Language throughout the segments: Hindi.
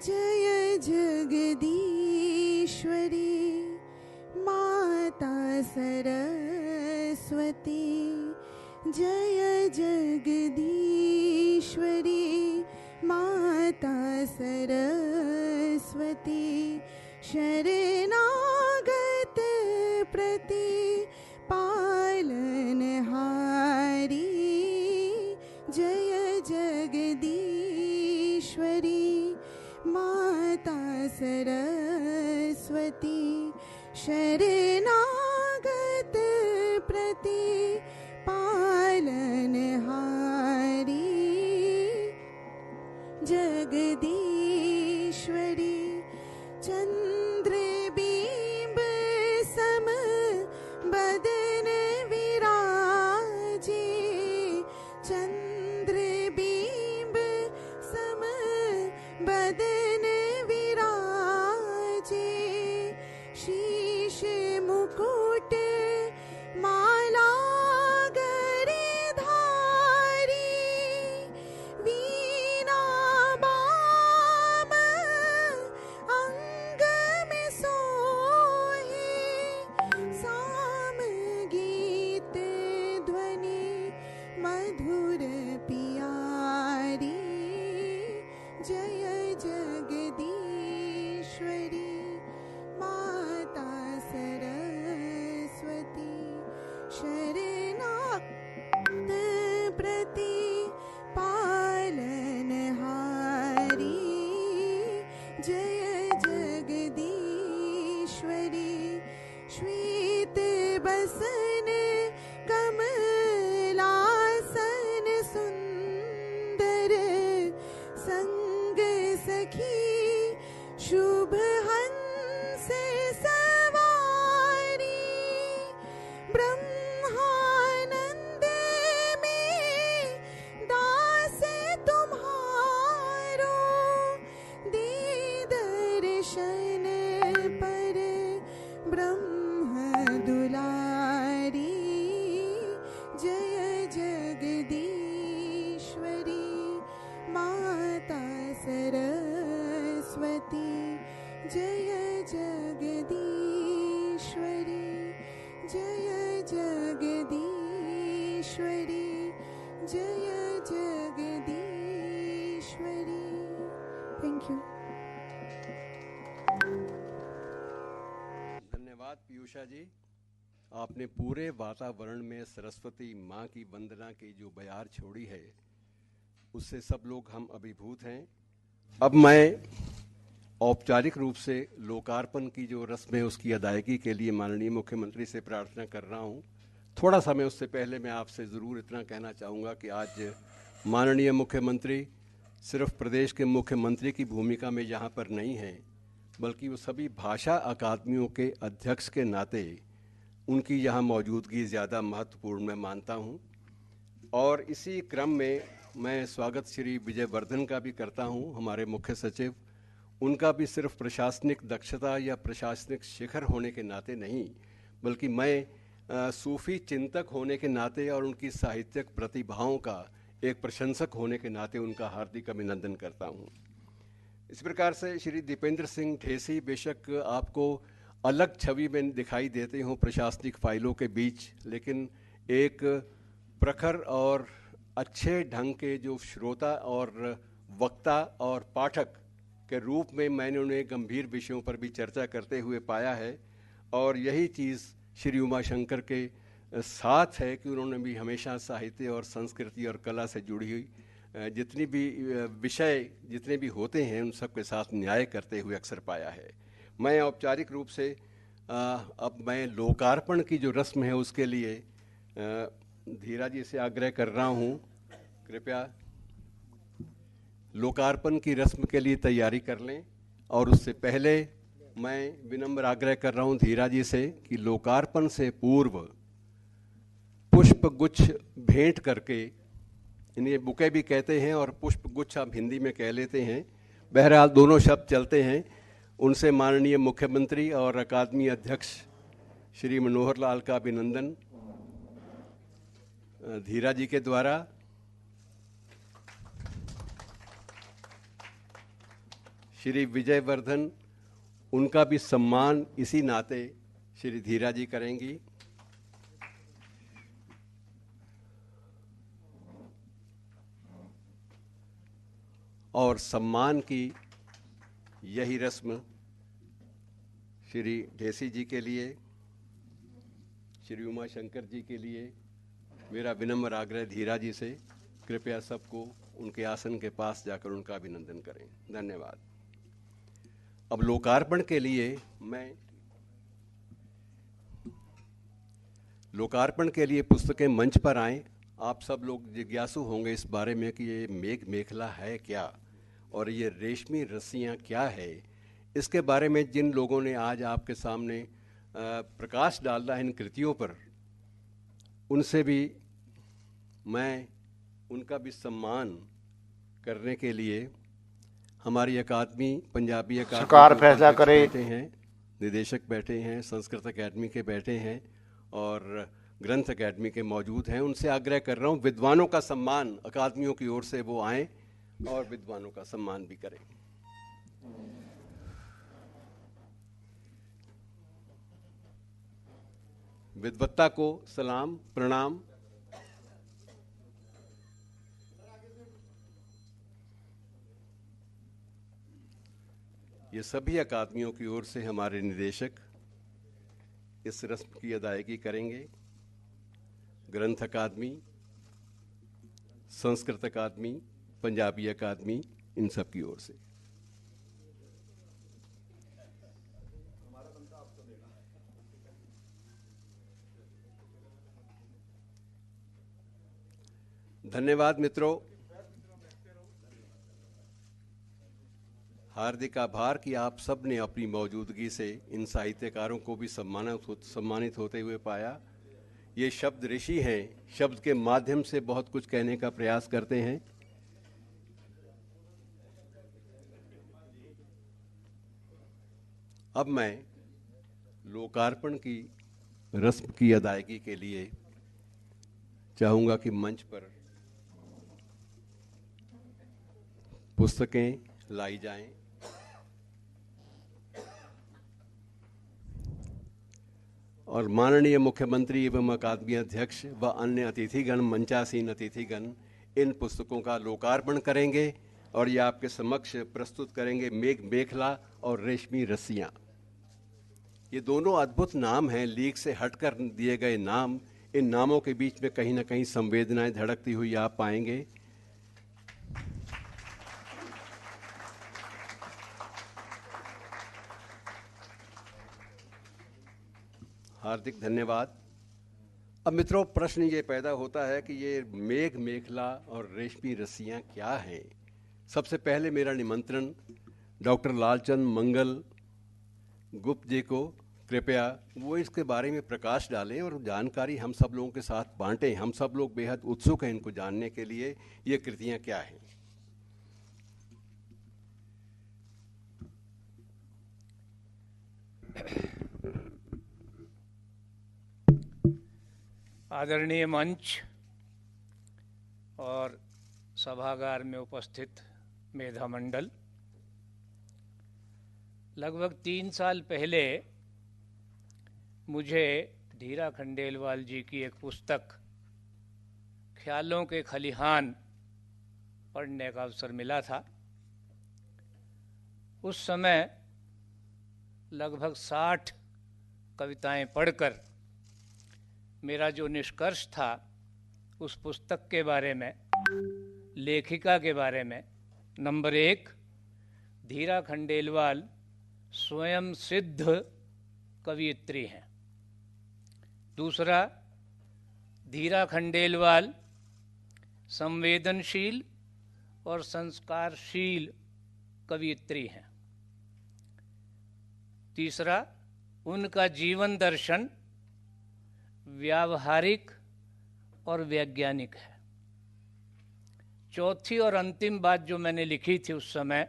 जय जगदीश्वरी माता सरस्वती, जय जगदीश्वरी माता सरस्वती, शरणागत प्रति पालनहारी, जय जगदीश्वरी माता सरस्वती, शरणागत प्रति पालनहारी, जगदीश्वरी चंद्रबिंब सम बदन विराजे, चंद्रबिंब सम बदन विराजे, शीश मुकुट माला गरीधारी, वीणा बाम अंग में सोहे, साम गीत ध्वनि मधुर पियारी, जय जगदीश्वरी माता सरस्वती, शरणागत प्रति पालनहारी, जय जगदीश्वरी श्वेत बसन कमलासन सुंदर, संग सखी शुभ हंस सवारी, ब्रह्मानंद में दास तुम्हारो, दे दर्शन पर ब्रह्म दुलारी, जय जगदीश्वरी माता सरस्वती, जय जगदीश्वरी, जय जगदीश्वरी, जय जगदीश्वरी। Thank you. धन्यवाद पीयूषा जी। आपने पूरे वातावरण में सरस्वती माँ की वंदना की जो बयार छोड़ी है, उससे सब लोग हम अभिभूत हैं। अब मैं औपचारिक रूप से लोकार्पण की जो रस्म है उसकी अदायगी के लिए माननीय मुख्यमंत्री से प्रार्थना कर रहा हूँ। थोड़ा समय उससे पहले मैं आपसे ज़रूर इतना कहना चाहूँगा कि आज माननीय मुख्यमंत्री सिर्फ प्रदेश के मुख्यमंत्री की भूमिका में यहाँ पर नहीं हैं, बल्कि वो सभी भाषा अकादमियों के अध्यक्ष के नाते उनकी यहाँ मौजूदगी ज़्यादा महत्वपूर्ण मैं मानता हूँ। और इसी क्रम में मैं स्वागत श्री विजयवर्धन का भी करता हूँ, हमारे मुख्य सचिव। उनका भी सिर्फ प्रशासनिक दक्षता या प्रशासनिक शिखर होने के नाते नहीं, बल्कि मैं सूफी चिंतक होने के नाते और उनकी साहित्यिक प्रतिभाओं का एक प्रशंसक होने के नाते उनका हार्दिक अभिनंदन करता हूँ। इस प्रकार से श्री दीपेंद्र सिंह ढेसी बेशक आपको अलग छवि में दिखाई देते हों प्रशासनिक फाइलों के बीच, लेकिन एक प्रखर और अच्छे ढंग के जो श्रोता और वक्ता और पाठक के रूप में मैंने उन्हें गंभीर विषयों पर भी चर्चा करते हुए पाया है। और यही चीज़ श्री उमाशंकर के साथ है कि उन्होंने भी हमेशा साहित्य और संस्कृति और कला से जुड़ी हुई जितनी भी विषय जितने भी होते हैं उन सब के साथ न्याय करते हुए अक्सर पाया है। मैं औपचारिक रूप से अब मैं लोकार्पण की जो रस्म है उसके लिए धीरा जी से आग्रह कर रहा हूँ, कृपया लोकार्पण की रस्म के लिए तैयारी कर लें। और उससे पहले मैं विनम्र आग्रह कर रहा हूँ धीरा जी से कि लोकार्पण से पूर्व पुष्प गुच्छ भेंट करके, इन्हें बुके भी कहते हैं और पुष्प गुच्छ आप हिंदी में कह लेते हैं, बहरहाल दोनों शब्द चलते हैं, उनसे माननीय मुख्यमंत्री और अकादमी अध्यक्ष श्री मनोहर लाल का अभिनंदन धीरा जी के द्वारा। श्री विजयवर्धन, उनका भी सम्मान इसी नाते श्री धीरा जी करेंगी। और सम्मान की यही रस्म श्री ढेसी जी के लिए, श्री उमा शंकर जी के लिए मेरा विनम्र आग्रह धीरा जी से, कृपया सबको उनके आसन के पास जाकर उनका अभिनंदन करें। धन्यवाद। अब लोकार्पण के लिए पुस्तकें मंच पर आएं। आप सब लोग जिज्ञासु होंगे इस बारे में कि ये मेघ मेखला है क्या और ये रेशमी रस्सियाँ क्या है। इसके बारे में जिन लोगों ने आज आपके सामने प्रकाश डाला है इन कृतियों पर, उनसे भी मैं उनका भी सम्मान करने के लिए हमारी अकादमी, पंजाबी अकादमी सरकार फैसला करे, बैठे हैं, निदेशक बैठे हैं, संस्कृत अकादमी के बैठे हैं और ग्रंथ अकादमी के मौजूद हैं, उनसे आग्रह कर रहा हूँ विद्वानों का सम्मान अकादमियों की ओर से वो आएँ और विद्वानों का सम्मान भी करें। विद्वत्ता को सलाम प्रणाम। ये सभी अकादमियों की ओर से हमारे निदेशक इस रस्म की अदायगी करेंगे। ग्रंथ अकादमी, संस्कृत अकादमी, पंजाबी अकादमी, इन सब की ओर से। धन्यवाद मित्रों। हार्दिक आभार कि आप सब ने अपनी मौजूदगी से इन साहित्यकारों को भी सम्मानित होते हुए पाया। ये शब्द ऋषि हैं, शब्द के माध्यम से बहुत कुछ कहने का प्रयास करते हैं। अब मैं लोकार्पण की रस्म की अदायगी के लिए चाहूँगा कि मंच पर पुस्तकें लाई जाएं। और माननीय मुख्यमंत्री एवं अकादमी अध्यक्ष व अन्य अतिथिगण, मंचासीन अतिथिगण इन पुस्तकों का लोकार्पण करेंगे और ये आपके समक्ष प्रस्तुत करेंगे। मेघ मेखला और रेशमी रस्सियाँ, ये दोनों अद्भुत नाम हैं, लीक से हटकर दिए गए नाम। इन नामों के बीच में कहीं ना कहीं संवेदनाएं धड़कती हुई आप पाएंगे। हार्दिक धन्यवाद। अब मित्रों, प्रश्न ये पैदा होता है कि ये मेघ मेखला और रेशमी रस्सियाँ क्या हैं। सबसे पहले मेरा निमंत्रण डॉक्टर लालचंद मंगल गुप्त जी को, कृपया वो इसके बारे में प्रकाश डालें और जानकारी हम सब लोगों के साथ बांटें। हम सब लोग बेहद उत्सुक हैं इनको जानने के लिए, ये कृतियाँ क्या हैं। आदरणीय मंच और सभागार में उपस्थित मेधा मंडल, लगभग 3 साल पहले मुझे धीरा खंडेलवाल जी की एक पुस्तक ख्यालों के खलिहान पढ़ने का अवसर मिला था। उस समय लगभग 60 कविताएं पढ़कर मेरा जो निष्कर्ष था उस पुस्तक के बारे में, लेखिका के बारे में, नंबर 1, धीरा खंडेलवाल स्वयं सिद्ध कवियत्री हैं। दूसरा, धीरा खंडेलवाल संवेदनशील और संस्कारशील कवियत्री हैं। तीसरा, उनका जीवन दर्शन व्यावहारिक और वैज्ञानिक है। चौथी और अंतिम बात जो मैंने लिखी थी उस समय,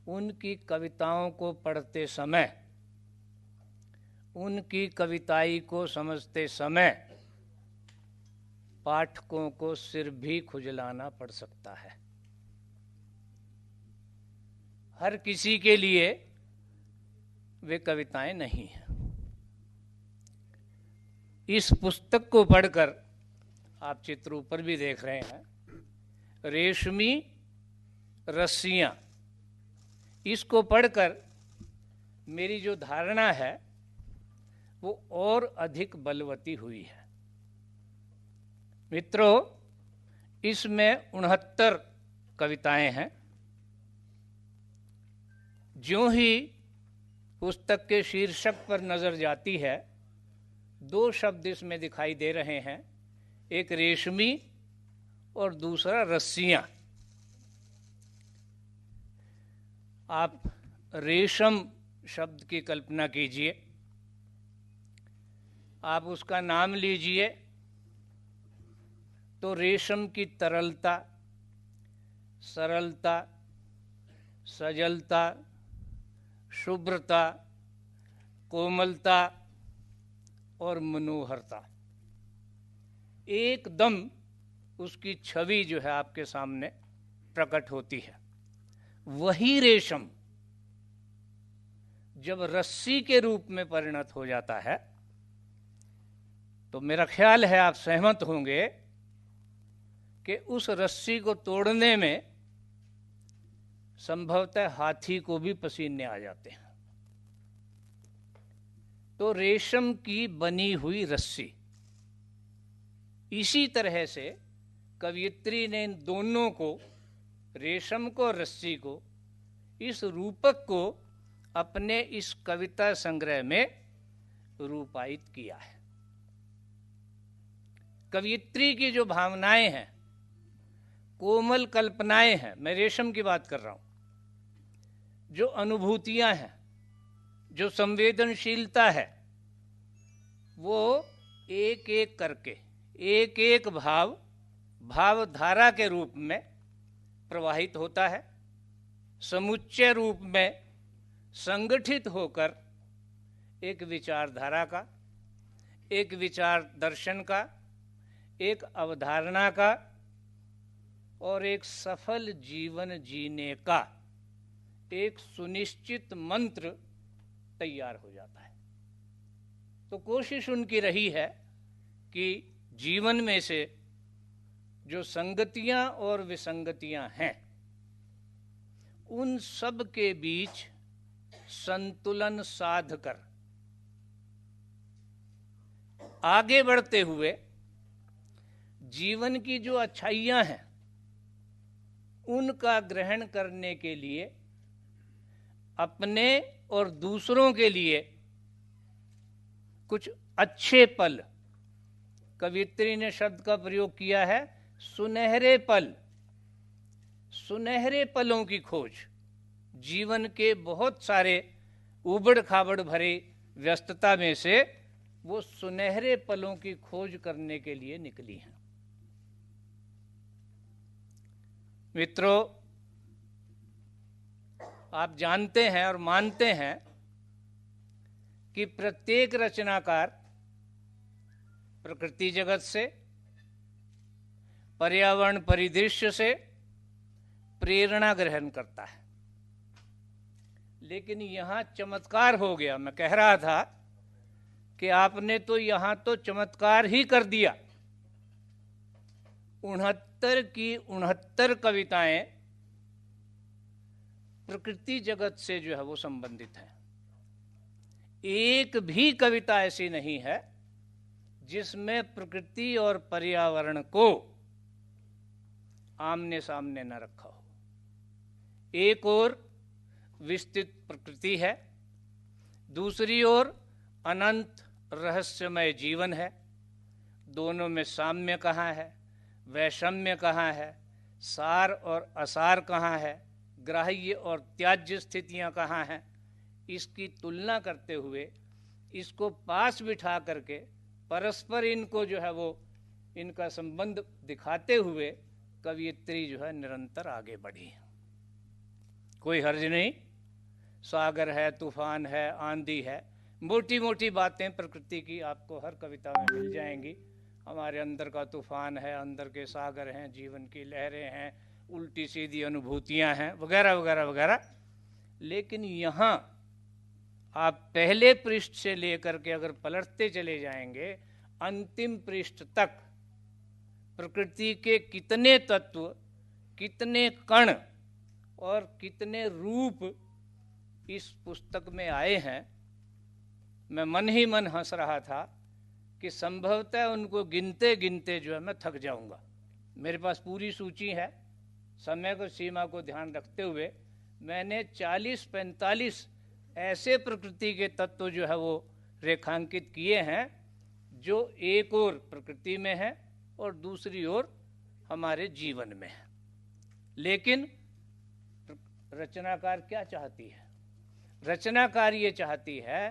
उनकी कविताओं को पढ़ते समय, उनकी कविताई को समझते समय पाठकों को सिर भी खुजलाना पड़ सकता है। हर किसी के लिए वे कविताएं नहीं हैं। इस पुस्तक को पढ़कर, आप चित्र ऊपर भी देख रहे हैं, रेशमी रस्सियां, इसको पढ़कर मेरी जो धारणा है वो और अधिक बलवती हुई है। मित्रों, इसमें 69 कविताएं हैं। ज्यों ही पुस्तक के शीर्षक पर नजर जाती है, 2 शब्द इसमें दिखाई दे रहे हैं, एक रेशमी और दूसरा रस्सियां। आप रेशम शब्द की कल्पना कीजिए, आप उसका नाम लीजिए तो रेशम की तरलता, सरलता, सजलता, शुभ्रता, कोमलता और मनोहरता, एकदम उसकी छवि जो है आपके सामने प्रकट होती है। वही रेशम जब रस्सी के रूप में परिणत हो जाता है तो मेरा ख्याल है आप सहमत होंगे कि उस रस्सी को तोड़ने में संभवतः हाथी को भी पसीने आ जाते हैं। तो रेशम की बनी हुई रस्सी, इसी तरह से कवयित्री ने इन दोनों को, रेशम को और रस्सी को, इस रूपक को अपने इस कविता संग्रह में रूपायित किया है। कवयित्री की जो भावनाएं हैं, कोमल कल्पनाएं हैं, मैं रेशम की बात कर रहा हूं, जो अनुभूतियां हैं, जो संवेदनशीलता है, वो एक एक करके, एक एक भावधारा के रूप में प्रवाहित होता है, समुच्चय रूप में संगठित होकर एक विचारधारा का, एक विचार दर्शन का, एक अवधारणा का और एक सफल जीवन जीने का एक सुनिश्चित मंत्र तैयार हो जाता है। तो कोशिश उनकी रही है कि जीवन में से जो संगतियां और विसंगतियां हैं, उन सब के बीच संतुलन साध कर आगे बढ़ते हुए जीवन की जो अच्छाइयां हैं उनका ग्रहण करने के लिए अपने और दूसरों के लिए कुछ अच्छे पल, कवयित्री ने शब्द का प्रयोग किया है सुनहरे पल, सुनहरे पलों की खोज, जीवन के बहुत सारे उबड़ खाबड़ भरे व्यस्तता में से वो सुनहरे पलों की खोज करने के लिए निकली हैं। मित्रों, आप जानते हैं और मानते हैं कि प्रत्येक रचनाकार प्रकृति जगत से, पर्यावरण परिदृश्य से प्रेरणा ग्रहण करता है। लेकिन यहां चमत्कार हो गया। मैं कह रहा था कि आपने तो यहां तो चमत्कार ही कर दिया। 69 की 69 कविताएं प्रकृति जगत से जो है वो संबंधित है। एक भी कविता ऐसी नहीं है जिसमें प्रकृति और पर्यावरण को आमने सामने न रखा हो। एक ओर विस्तृत प्रकृति है, दूसरी ओर अनंत रहस्यमय जीवन है। दोनों में साम्य कहाँ है, वैषम्य कहाँ है, सार और असार कहाँ है, ग्राह्य और त्याज्य स्थितियां कहाँ हैं, इसकी तुलना करते हुए, इसको पास बिठा करके परस्पर इनको जो है वो इनका संबंध दिखाते हुए कवयित्री जो है निरंतर आगे बढ़ी। कोई हर्ज नहीं, सागर है, तूफान है, आंधी है, मोटी मोटी बातें प्रकृति की आपको हर कविता में मिल जाएंगी। हमारे अंदर का तूफान है, अंदर के सागर हैं, जीवन की लहरें हैं, उल्टी सीधी अनुभूतियां हैं, वगैरह वगैरह वगैरह। लेकिन यहाँ आप पहले पृष्ठ से लेकर के अगर पलटते चले जाएंगे अंतिम पृष्ठ तक प्रकृति के कितने तत्व, कितने कण और कितने रूप इस पुस्तक में आए हैं, मैं मन ही मन हंस रहा था कि संभवतः उनको गिनते गिनते जो है मैं थक जाऊंगा। मेरे पास पूरी सूची है, समय को सीमा को ध्यान रखते हुए मैंने 40-45 ऐसे प्रकृति के तत्व जो है वो रेखांकित किए हैं जो एक ओर प्रकृति में है और दूसरी ओर हमारे जीवन में है। लेकिन रचनाकार क्या चाहती है? रचनाकार ये चाहती है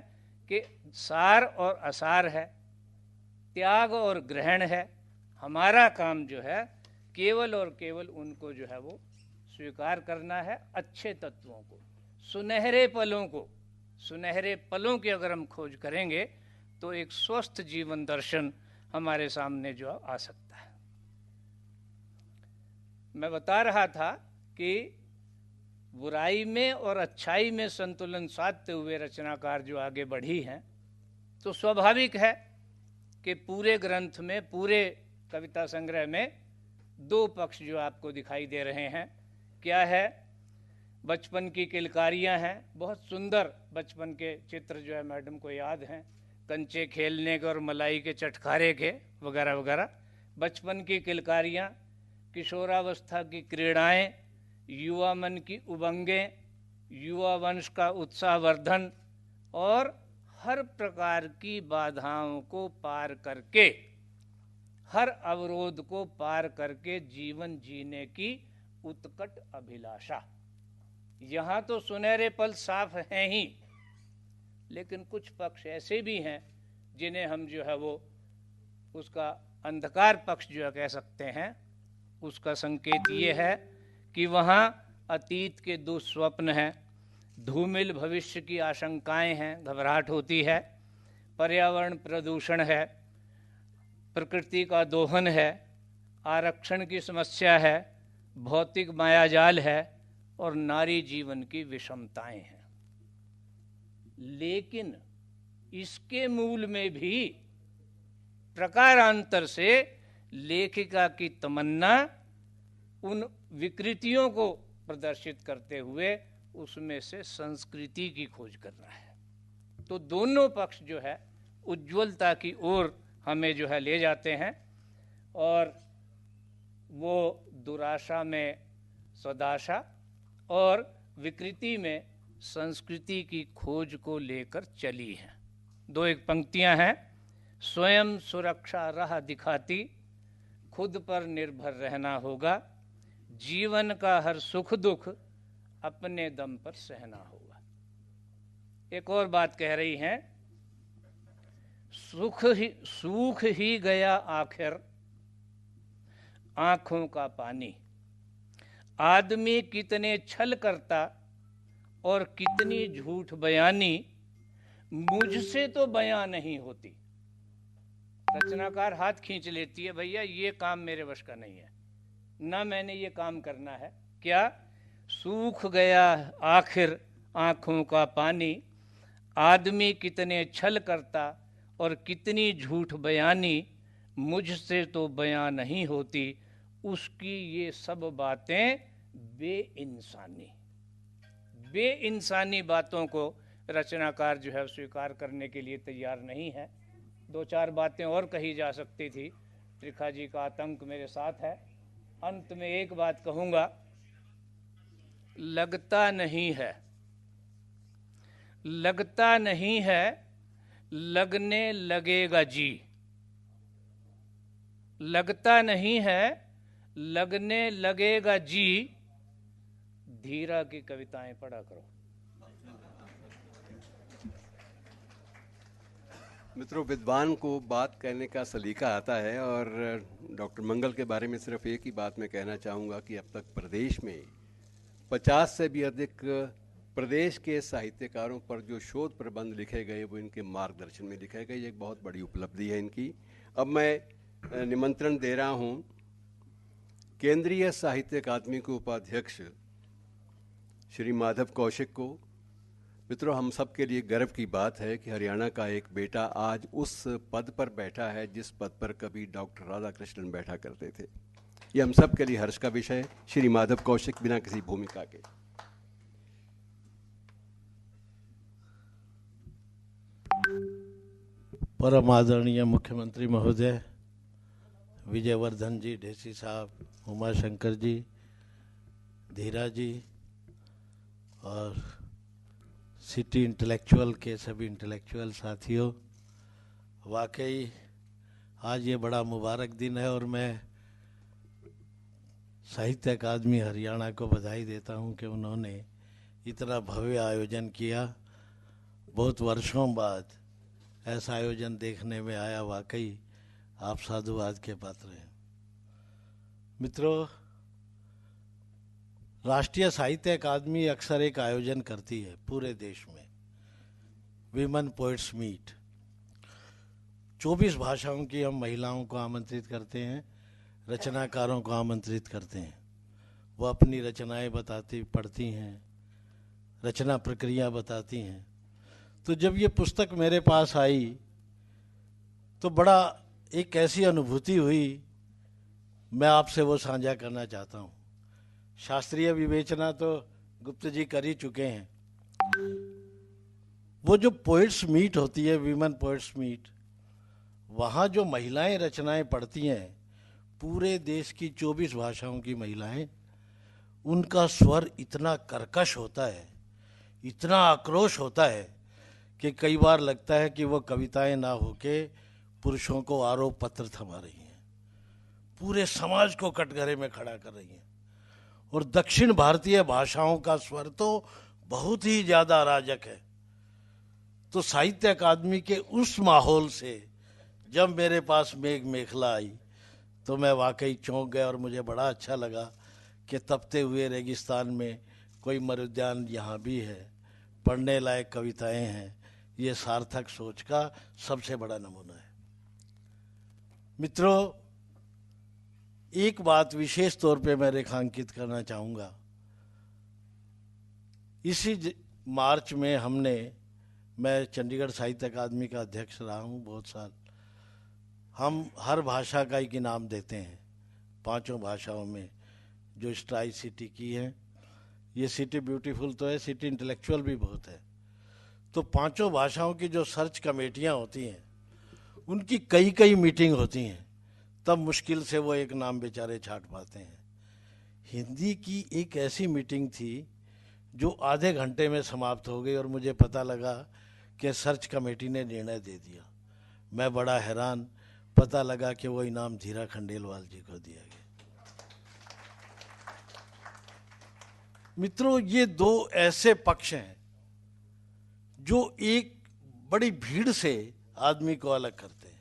कि सार और असार है, त्याग और ग्रहण है। हमारा काम जो है केवल और केवल उनको जो है वो स्वीकार करना है, अच्छे तत्वों को, सुनहरे पलों को। सुनहरे पलों की अगर हम खोज करेंगे तो एक स्वस्थ जीवन दर्शन हमारे सामने जो आ सकता है। मैं बता रहा था कि बुराई में और अच्छाई में संतुलन साधते हुए रचनाकार जो आगे बढ़ी हैं, तो स्वाभाविक है कि पूरे ग्रंथ में, पूरे कविता संग्रह में दो पक्ष जो आपको दिखाई दे रहे हैं। क्या है? बचपन की किलकारियां हैं, बहुत सुंदर बचपन के चित्र जो है मैडम को याद हैं, कंचे खेलने के और मलाई के चटखारे के वगैरह वगैरह। बचपन की किलकारियां, किशोरावस्था की क्रीड़ाएं, युवा मन की उमंगें, युवा वंश का उत्साहवर्धन और हर प्रकार की बाधाओं को पार करके, हर अवरोध को पार करके जीवन जीने की उत्कट अभिलाषा। यहाँ तो सुनहरे पल साफ हैं ही, लेकिन कुछ पक्ष ऐसे भी हैं जिन्हें हम जो है वो उसका अंधकार पक्ष जो है कह सकते हैं। उसका संकेत ये है कि वहाँ अतीत के दुस्वप्न हैं, धूमिल भविष्य की आशंकाएं हैं, घबराहट होती है, पर्यावरण प्रदूषण है, प्रकृति का दोहन है, आरक्षण की समस्या है, भौतिक मायाजाल है और नारी जीवन की विषमताएं हैं। लेकिन इसके मूल में भी प्रकारांतर से लेखिका की तमन्ना उन विकृतियों को प्रदर्शित करते हुए उसमें से संस्कृति की खोज करना है। तो दोनों पक्ष जो है उज्ज्वलता की ओर हमें जो है ले जाते हैं और वो दुराशा में सदाशा और विकृति में संस्कृति की खोज को लेकर चली हैं। दो एक पंक्तियां हैं। स्वयं सुरक्षा राह दिखाती, खुद पर निर्भर रहना होगा, जीवन का हर सुख दुख अपने दम पर सहना होगा। एक और बात कह रही हैं, सूख ही गया आखिर आंखों का पानी, आदमी कितने छल करता और कितनी झूठ बयानी, मुझसे तो बयां नहीं होती। रचनाकार हाथ खींच लेती है, भैया ये काम मेरे वश का नहीं है, ना मैंने ये काम करना है। क्या? सूख गया आखिर आंखों का पानी, आदमी कितने छल करता और कितनी झूठ बयानी, मुझसे तो बयां नहीं होती। उसकी ये सब बातें बेइंसानी बातों को रचनाकार जो है स्वीकार करने के लिए तैयार नहीं है। दो चार बातें और कही जा सकती थी। त्रिखा जी का आतंक मेरे साथ है। अंत में एक बात कहूँगा, लगता नहीं है लगने लगेगा जी। लगता नहीं है लगने लगेगा जी। धीरा की कविताएं पढ़ा करो। मित्रों, विद्वान को बात कहने का सलीका आता है और डॉक्टर मंगल के बारे में सिर्फ एक ही बात मैं कहना चाहूँगा कि अब तक प्रदेश में 50 से भी अधिक प्रदेश के साहित्यकारों पर जो शोध प्रबंध लिखे गए वो इनके मार्गदर्शन में लिखे गए। ये एक बहुत बड़ी उपलब्धि है इनकी। अब मैं निमंत्रण दे रहा हूँ केंद्रीय साहित्य अकादमी के उपाध्यक्ष श्री माधव कौशिक को। मित्रों, हम सब के लिए गर्व की बात है कि हरियाणा का एक बेटा आज उस पद पर बैठा है जिस पद पर कभी डॉक्टर राधाकृष्णन बैठा करते थे। ये हम सब के लिए हर्ष का विषय है। श्री माधव कौशिक बिना किसी भूमिका के। परम आदरणीय मुख्यमंत्री महोदय, विजयवर्धन जी, ढेसी साहब, उमाशंकर जी, धीरा जी और सिटी इंटेलेक्चुअल के सभी इंटेलेक्चुअल साथियों, वाकई आज ये बड़ा मुबारक दिन है और मैं साहित्य अकादमी हरियाणा को बधाई देता हूँ कि उन्होंने इतना भव्य आयोजन किया। बहुत वर्षों बाद ऐसा आयोजन देखने में आया। वाकई आप साधुवाद के पात्र हैं। मित्रों, राष्ट्रीय साहित्य अकादमी अक्सर एक आयोजन करती है पूरे देश में, विमेन पोइट्स मीट। 24 भाषाओं की हम महिलाओं को आमंत्रित करते हैं, रचनाकारों को आमंत्रित करते हैं। वो अपनी रचनाएं पढ़ती हैं, रचना प्रक्रिया बताती हैं। तो जब ये पुस्तक मेरे पास आई तो बड़ा एक ऐसी अनुभूति हुई, मैं आपसे वो साझा करना चाहता हूँ। शास्त्रीय विवेचना तो गुप्ता जी कर ही चुके हैं। वो जो पोइट्स मीट होती है, विमेन पोइट्स मीट, वहाँ जो महिलाएं रचनाएं पढ़ती हैं, पूरे देश की 24 भाषाओं की महिलाएं, उनका स्वर इतना कर्कश होता है, इतना आक्रोश होता है कि कई बार लगता है कि वो कविताएं ना होके पुरुषों को आरोप पत्र थमा रही हैं, पूरे समाज को कटघरे में खड़ा कर रही हैं। और दक्षिण भारतीय भाषाओं का स्वर तो बहुत ही ज़्यादा अराजक है। तो साहित्य अकादमी के उस माहौल से जब मेरे पास मेघ मेखला आई तो मैं वाकई चौंक गया और मुझे बड़ा अच्छा लगा कि तपते हुए रेगिस्तान में कोई मरुद्यान यहाँ भी है, पढ़ने लायक कविताएं हैं। ये सार्थक सोच का सबसे बड़ा नमूना है। मित्रों, एक बात विशेष तौर पे मैं रेखांकित करना चाहूँगा। इसी मार्च में मैं चंडीगढ़ साहित्य अकादमी का अध्यक्ष रहा हूँ बहुत साल। हम हर भाषा का एक इनाम देते हैं, 5 भाषाओं में जो स्ट्राई सिटी की है। ये सिटी ब्यूटीफुल तो है, सिटी इंटेलेक्चुअल भी बहुत है। तो 5 भाषाओं की जो सर्च कमेटियाँ होती हैं, उनकी कई मीटिंग होती हैं, तब मुश्किल से वो एक नाम बेचारे छांट पाते हैं। हिंदी की एक ऐसी मीटिंग थी जो आधे घंटे में समाप्त हो गई और मुझे पता लगा कि सर्च कमेटी ने निर्णय दे दिया। मैं बड़ा हैरान, पता लगा कि वो इनाम धीरा खंडेलवाल जी को दिया गया। मित्रों, ये 2 ऐसे पक्ष हैं जो एक बड़ी भीड़ से आदमी को अलग करते हैं।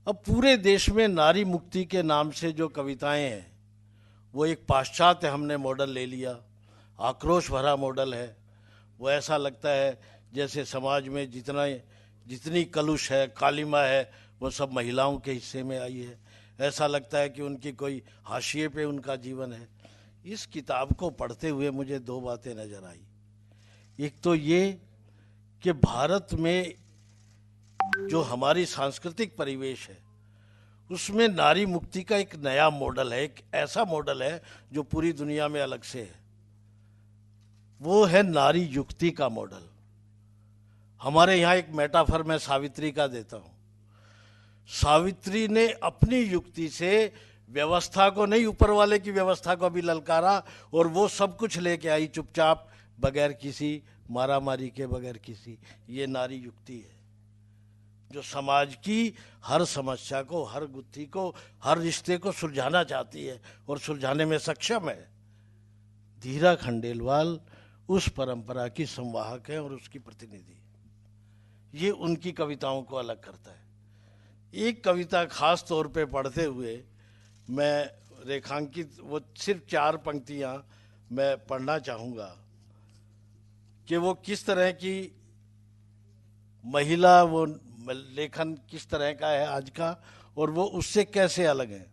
अब पूरे देश में नारी मुक्ति के नाम से जो कविताएं हैं, वो एक पाश्चात्य हमने मॉडल ले लिया, आक्रोश भरा मॉडल है। वो ऐसा लगता है जैसे समाज में जितनी कलुष है, कालिमा है, वो सब महिलाओं के हिस्से में आई है। ऐसा लगता है कि उनकी कोई हाशिए पे उनका जीवन है। इस किताब को पढ़ते हुए मुझे 2 बातें नजर आई। एक तो ये कि भारत में जो हमारी सांस्कृतिक परिवेश है, उसमें नारी मुक्ति का एक नया मॉडल है, एक ऐसा मॉडल है जो पूरी दुनिया में अलग से है। वो है नारी युक्ति का मॉडल। हमारे यहाँ एक मेटाफर मैं सावित्री का देता हूँ। सावित्री ने अपनी युक्ति से व्यवस्था को नहीं, ऊपर वाले की व्यवस्था को भी ललकारा और वो सब कुछ लेके आई चुपचाप, बगैर किसी मारामारी के, बगैर किसी। ये नारी युक्ति है जो समाज की हर समस्या को, हर गुत्थी को, हर रिश्ते को सुलझाना चाहती है और सुलझाने में सक्षम है। धीरा खंडेलवाल उस परंपरा की संवाहक है और उसकी प्रतिनिधि। ये उनकी कविताओं को अलग करता है। एक कविता खास तौर पे पढ़ते हुए मैं रेखांकित, वो सिर्फ 4 पंक्तियां मैं पढ़ना चाहूँगा कि वो किस तरह की महिला, वो लेखन किस तरह का है आज का और वो उससे कैसे अलग है।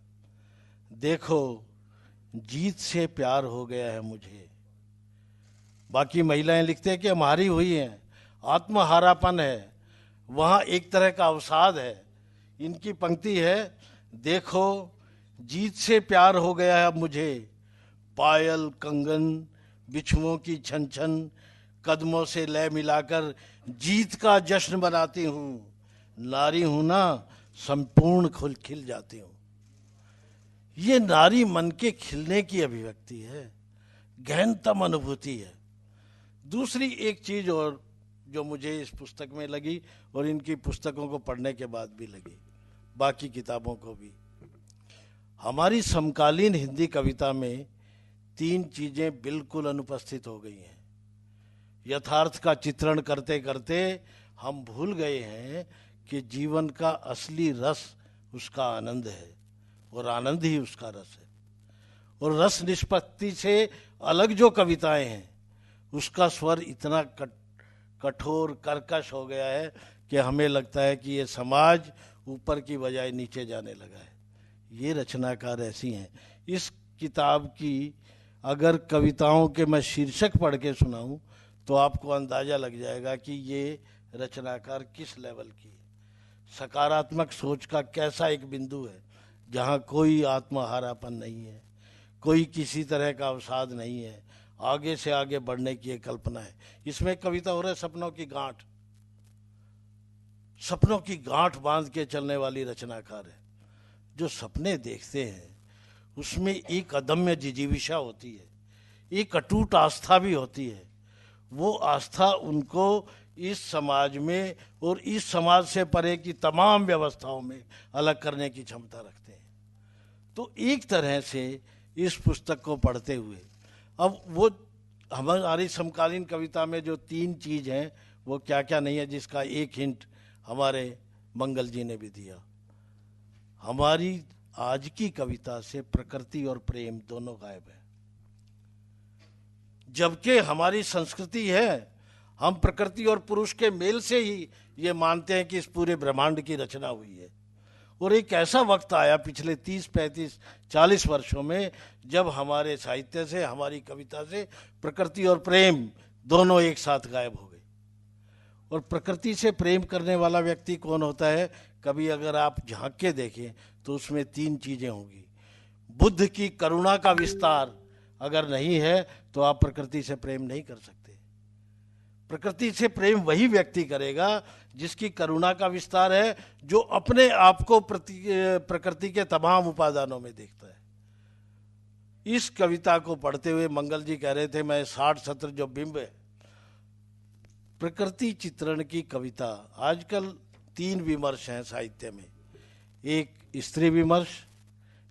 देखो, जीत से प्यार हो गया है मुझे, बाकी महिलाएं लिखते हैं कि हम हारी हुई हैं, आत्महारापन है, वहाँ एक तरह का अवसाद है। इनकी पंक्ति है, देखो जीत से प्यार हो गया है अब मुझे, पायल कंगन बिछुओं की छन छन, कदमों से लय मिलाकर जीत का जश्न मनाती हूँ, नारी हूं ना संपूर्ण खुल खिल जाती हूँ। ये नारी मन के खिलने की अभिव्यक्ति है, गहनतम अनुभूति है। दूसरी एक चीज और जो मुझे इस पुस्तक में लगी और इनकी पुस्तकों को पढ़ने के बाद भी लगी, बाकी किताबों को भी, हमारी समकालीन हिंदी कविता में 3 चीजें बिल्कुल अनुपस्थित हो गई हैं। यथार्थ का चित्रण करते करते हम भूल गए हैं कि जीवन का असली रस उसका आनंद है और आनंद ही उसका रस है। और रस निष्पत्ति से अलग जो कविताएं हैं उसका स्वर इतना कठोर कर्कश हो गया है कि हमें लगता है कि ये समाज ऊपर की बजाय नीचे जाने लगा है। ये रचनाकार ऐसी हैं। इस किताब की अगर कविताओं के मैं शीर्षक पढ़ के सुनाऊं तो आपको अंदाजा लग जाएगा कि ये रचनाकार किस लेवल की है। सकारात्मक सोच का कैसा एक बिंदु है जहाँ कोई आत्महारापन नहीं है, कोई किसी तरह का अवसाद नहीं है, आगे से आगे बढ़ने की एक कल्पना है। इसमें एक कविता हो रहा है सपनों की गांठ, सपनों की गांठ बांध के चलने वाली रचनाकार है। जो सपने देखते हैं उसमें एक अदम्य जिजीविषा होती है, एक अटूट आस्था भी होती है। वो आस्था उनको इस समाज में और इस समाज से परे की तमाम व्यवस्थाओं में अलग करने की क्षमता रखते हैं। तो एक तरह से इस पुस्तक को पढ़ते हुए अब वो हमारी समकालीन कविता में जो 3 चीज हैं वो क्या क्या नहीं है, जिसका एक हिंट हमारे मंगल जी ने भी दिया। हमारी आज की कविता से प्रकृति और प्रेम दोनों गायब है, जबकि हमारी संस्कृति है, हम प्रकृति और पुरुष के मेल से ही ये मानते हैं कि इस पूरे ब्रह्मांड की रचना हुई है। और एक ऐसा वक्त आया पिछले 30, 35, 40 वर्षों में जब हमारे साहित्य से, हमारी कविता से प्रकृति और प्रेम दोनों एक साथ गायब हो गए। और प्रकृति से प्रेम करने वाला व्यक्ति कौन होता है? कभी अगर आप झांक के देखें तो उसमें 3 चीजें होंगी। बुद्ध की करुणा का विस्तार अगर नहीं है तो आप प्रकृति से प्रेम नहीं कर सकते। प्रकृति से प्रेम वही व्यक्ति करेगा जिसकी करुणा का विस्तार है, जो अपने आप को प्रकृति के तमाम उपादानों में देखता है। इस कविता को पढ़ते हुए मंगल जी कह रहे थे, मैं 60 सत्र जो बिंब है प्रकृति चित्रण की कविता। आजकल 3 विमर्श हैं साहित्य में। एक स्त्री विमर्श,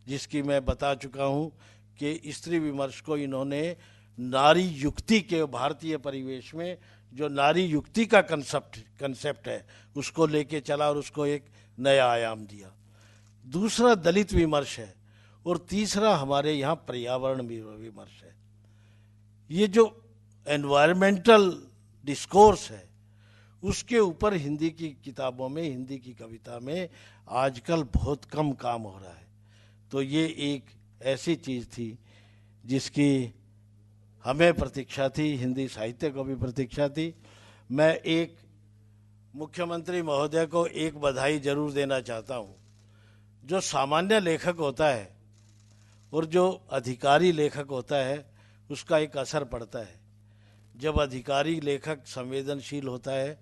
जिसकी मैं बता चुका हूं कि स्त्री विमर्श को इन्होंने नारी युक्ति के, भारतीय परिवेश में जो नारी युक्ति का कंसेप्ट है उसको लेके चला और उसको एक नया आयाम दिया। दूसरा दलित विमर्श है और तीसरा हमारे यहाँ पर्यावरण विमर्श है। ये जो एनवायरमेंटल डिस्कोर्स है उसके ऊपर हिंदी की किताबों में, हिंदी की कविता में आजकल बहुत कम काम हो रहा है। तो ये एक ऐसी चीज थी जिसकी हमें प्रतीक्षा थी, हिंदी साहित्य को भी प्रतीक्षा थी। मैं एक मुख्यमंत्री महोदय को एक बधाई जरूर देना चाहता हूँ। जो सामान्य लेखक होता है और जो अधिकारी लेखक होता है उसका एक असर पड़ता है। जब अधिकारी लेखक संवेदनशील होता है,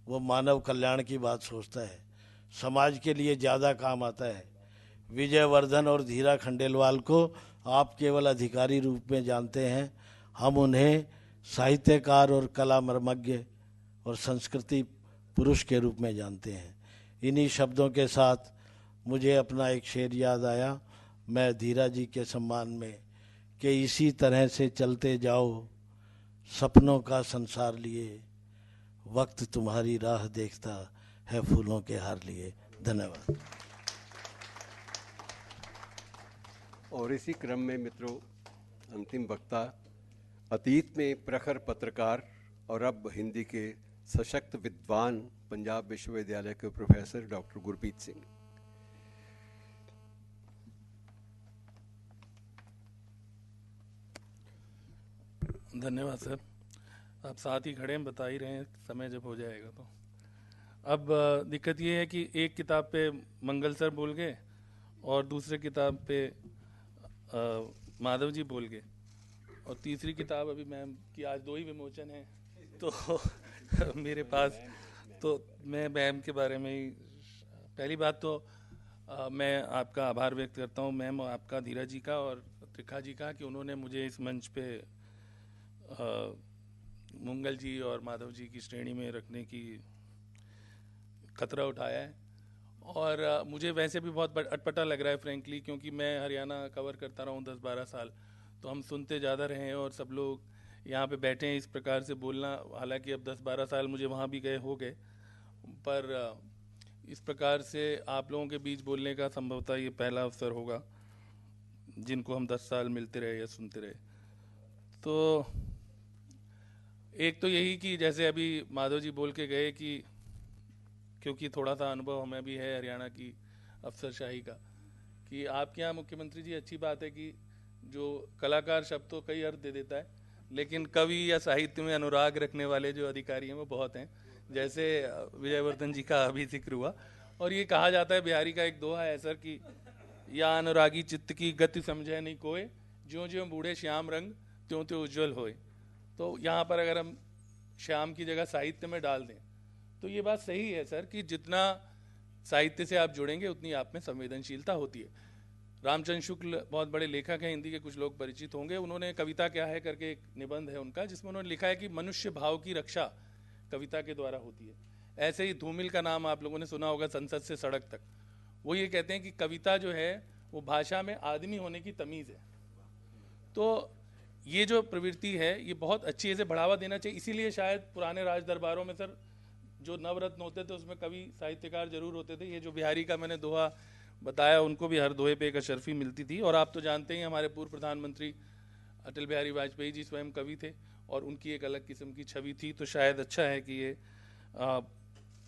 वो मानव कल्याण की बात सोचता है, समाज के लिए ज़्यादा काम आता है। विजयवर्धन और धीरा खंडेलवाल को आप केवल अधिकारी रूप में जानते हैं, हम उन्हें साहित्यकार और कला मर्मज्ञ और संस्कृति पुरुष के रूप में जानते हैं। इन्हीं शब्दों के साथ मुझे अपना एक शेर याद आया, मैं धीरा जी के सम्मान में, कि इसी तरह से चलते जाओ सपनों का संसार लिए, वक्त तुम्हारी राह देखता है फूलों के हार लिए। धन्यवाद। और इसी क्रम में मित्रों, अंतिम वक्ता, अतीत में प्रखर पत्रकार और अब हिंदी के सशक्त विद्वान पंजाब विश्वविद्यालय के प्रोफेसर डॉक्टर गुरप्रीत सिंह। धन्यवाद सर। आप साथ ही खड़े हैं, बता ही रहे हैं, समय जब हो जाएगा तो। अब दिक्कत ये है कि एक किताब पे मंगल सर बोल गए और दूसरे किताब पे माधव जी बोल गए, और तीसरी किताब अभी मैम की आज 2 ही विमोचन है तो मेरे पास, तो मैं मैम के बारे में ही, पहली बात तो मैं आपका आभार व्यक्त करता हूँ मैम, आपका, धीरज जी का और त्रिखा जी का, कि उन्होंने मुझे इस मंच पे मंगल जी और माधव जी की श्रेणी में रखने की खतरा उठाया है। और मुझे वैसे भी बहुत अटपटा लग रहा है फ्रेंकली, क्योंकि मैं हरियाणा कवर करता रहा हूँ 10-12 साल, तो हम सुनते ज़्यादा रहे हैं और सब लोग यहाँ पे बैठे हैं इस प्रकार से बोलना, हालांकि अब 10-12 साल मुझे वहाँ भी गए हो गए, पर इस प्रकार से आप लोगों के बीच बोलने का संभवतः ये पहला अवसर होगा जिनको हम 10 साल मिलते रहे या सुनते रहे। तो एक तो यही कि जैसे अभी माधव जी बोल के गए कि क्योंकि थोड़ा सा अनुभव हमें भी है हरियाणा की अफसरशाही का, कि आपके यहाँ मुख्यमंत्री जी अच्छी बात है कि जो कलाकार शब्द तो कई अर्थ दे देता है, लेकिन कवि या साहित्य में अनुराग रखने वाले जो अधिकारी हैं वो बहुत हैं, जैसे विजयवर्धन जी का अभी जिक्र हुआ। और ये कहा जाता है, बिहारी का एक दोहा है सर कि या अनुरागी चित्त की गति समझे नहीं कोय, ज्यों ज्यों बूढ़े श्याम रंग त्यों त्यों उज्जवल होए। तो यहाँ पर अगर हम श्याम की जगह साहित्य में डाल दें तो ये बात सही है सर कि जितना साहित्य से आप जुड़ेंगे उतनी आप में संवेदनशीलता होती है। रामचंद्र शुक्ल बहुत बड़े लेखक हैं, हिंदी के कुछ लोग परिचित होंगे, उन्होंने कविता क्या है करके एक निबंध है उनका, जिसमें उन्होंने लिखा है कि मनुष्य भाव की रक्षा कविता के द्वारा होती है। ऐसे ही धूमिल का नाम आप लोगों ने सुना होगा, संसद से सड़क तक, वो ये कहते हैं कि कविता जो है वो भाषा में आदमी होने की तमीज़ है। तो ये जो प्रवृत्ति है ये बहुत अच्छी है, इसे बढ़ावा देना चाहिए। इसीलिए शायद पुराने राज दरबारों में सर जो नवरत्न होते थे उसमें कवि साहित्यकार जरूर होते थे। ये जो बिहारी का मैंने दोहा बताया, उनको भी हर दोहे पे एक अशर्फी मिलती थी। और आप तो जानते हैं हमारे पूर्व प्रधानमंत्री अटल बिहारी वाजपेयी जी स्वयं कवि थे और उनकी एक अलग किस्म की छवि थी। तो शायद अच्छा है कि ये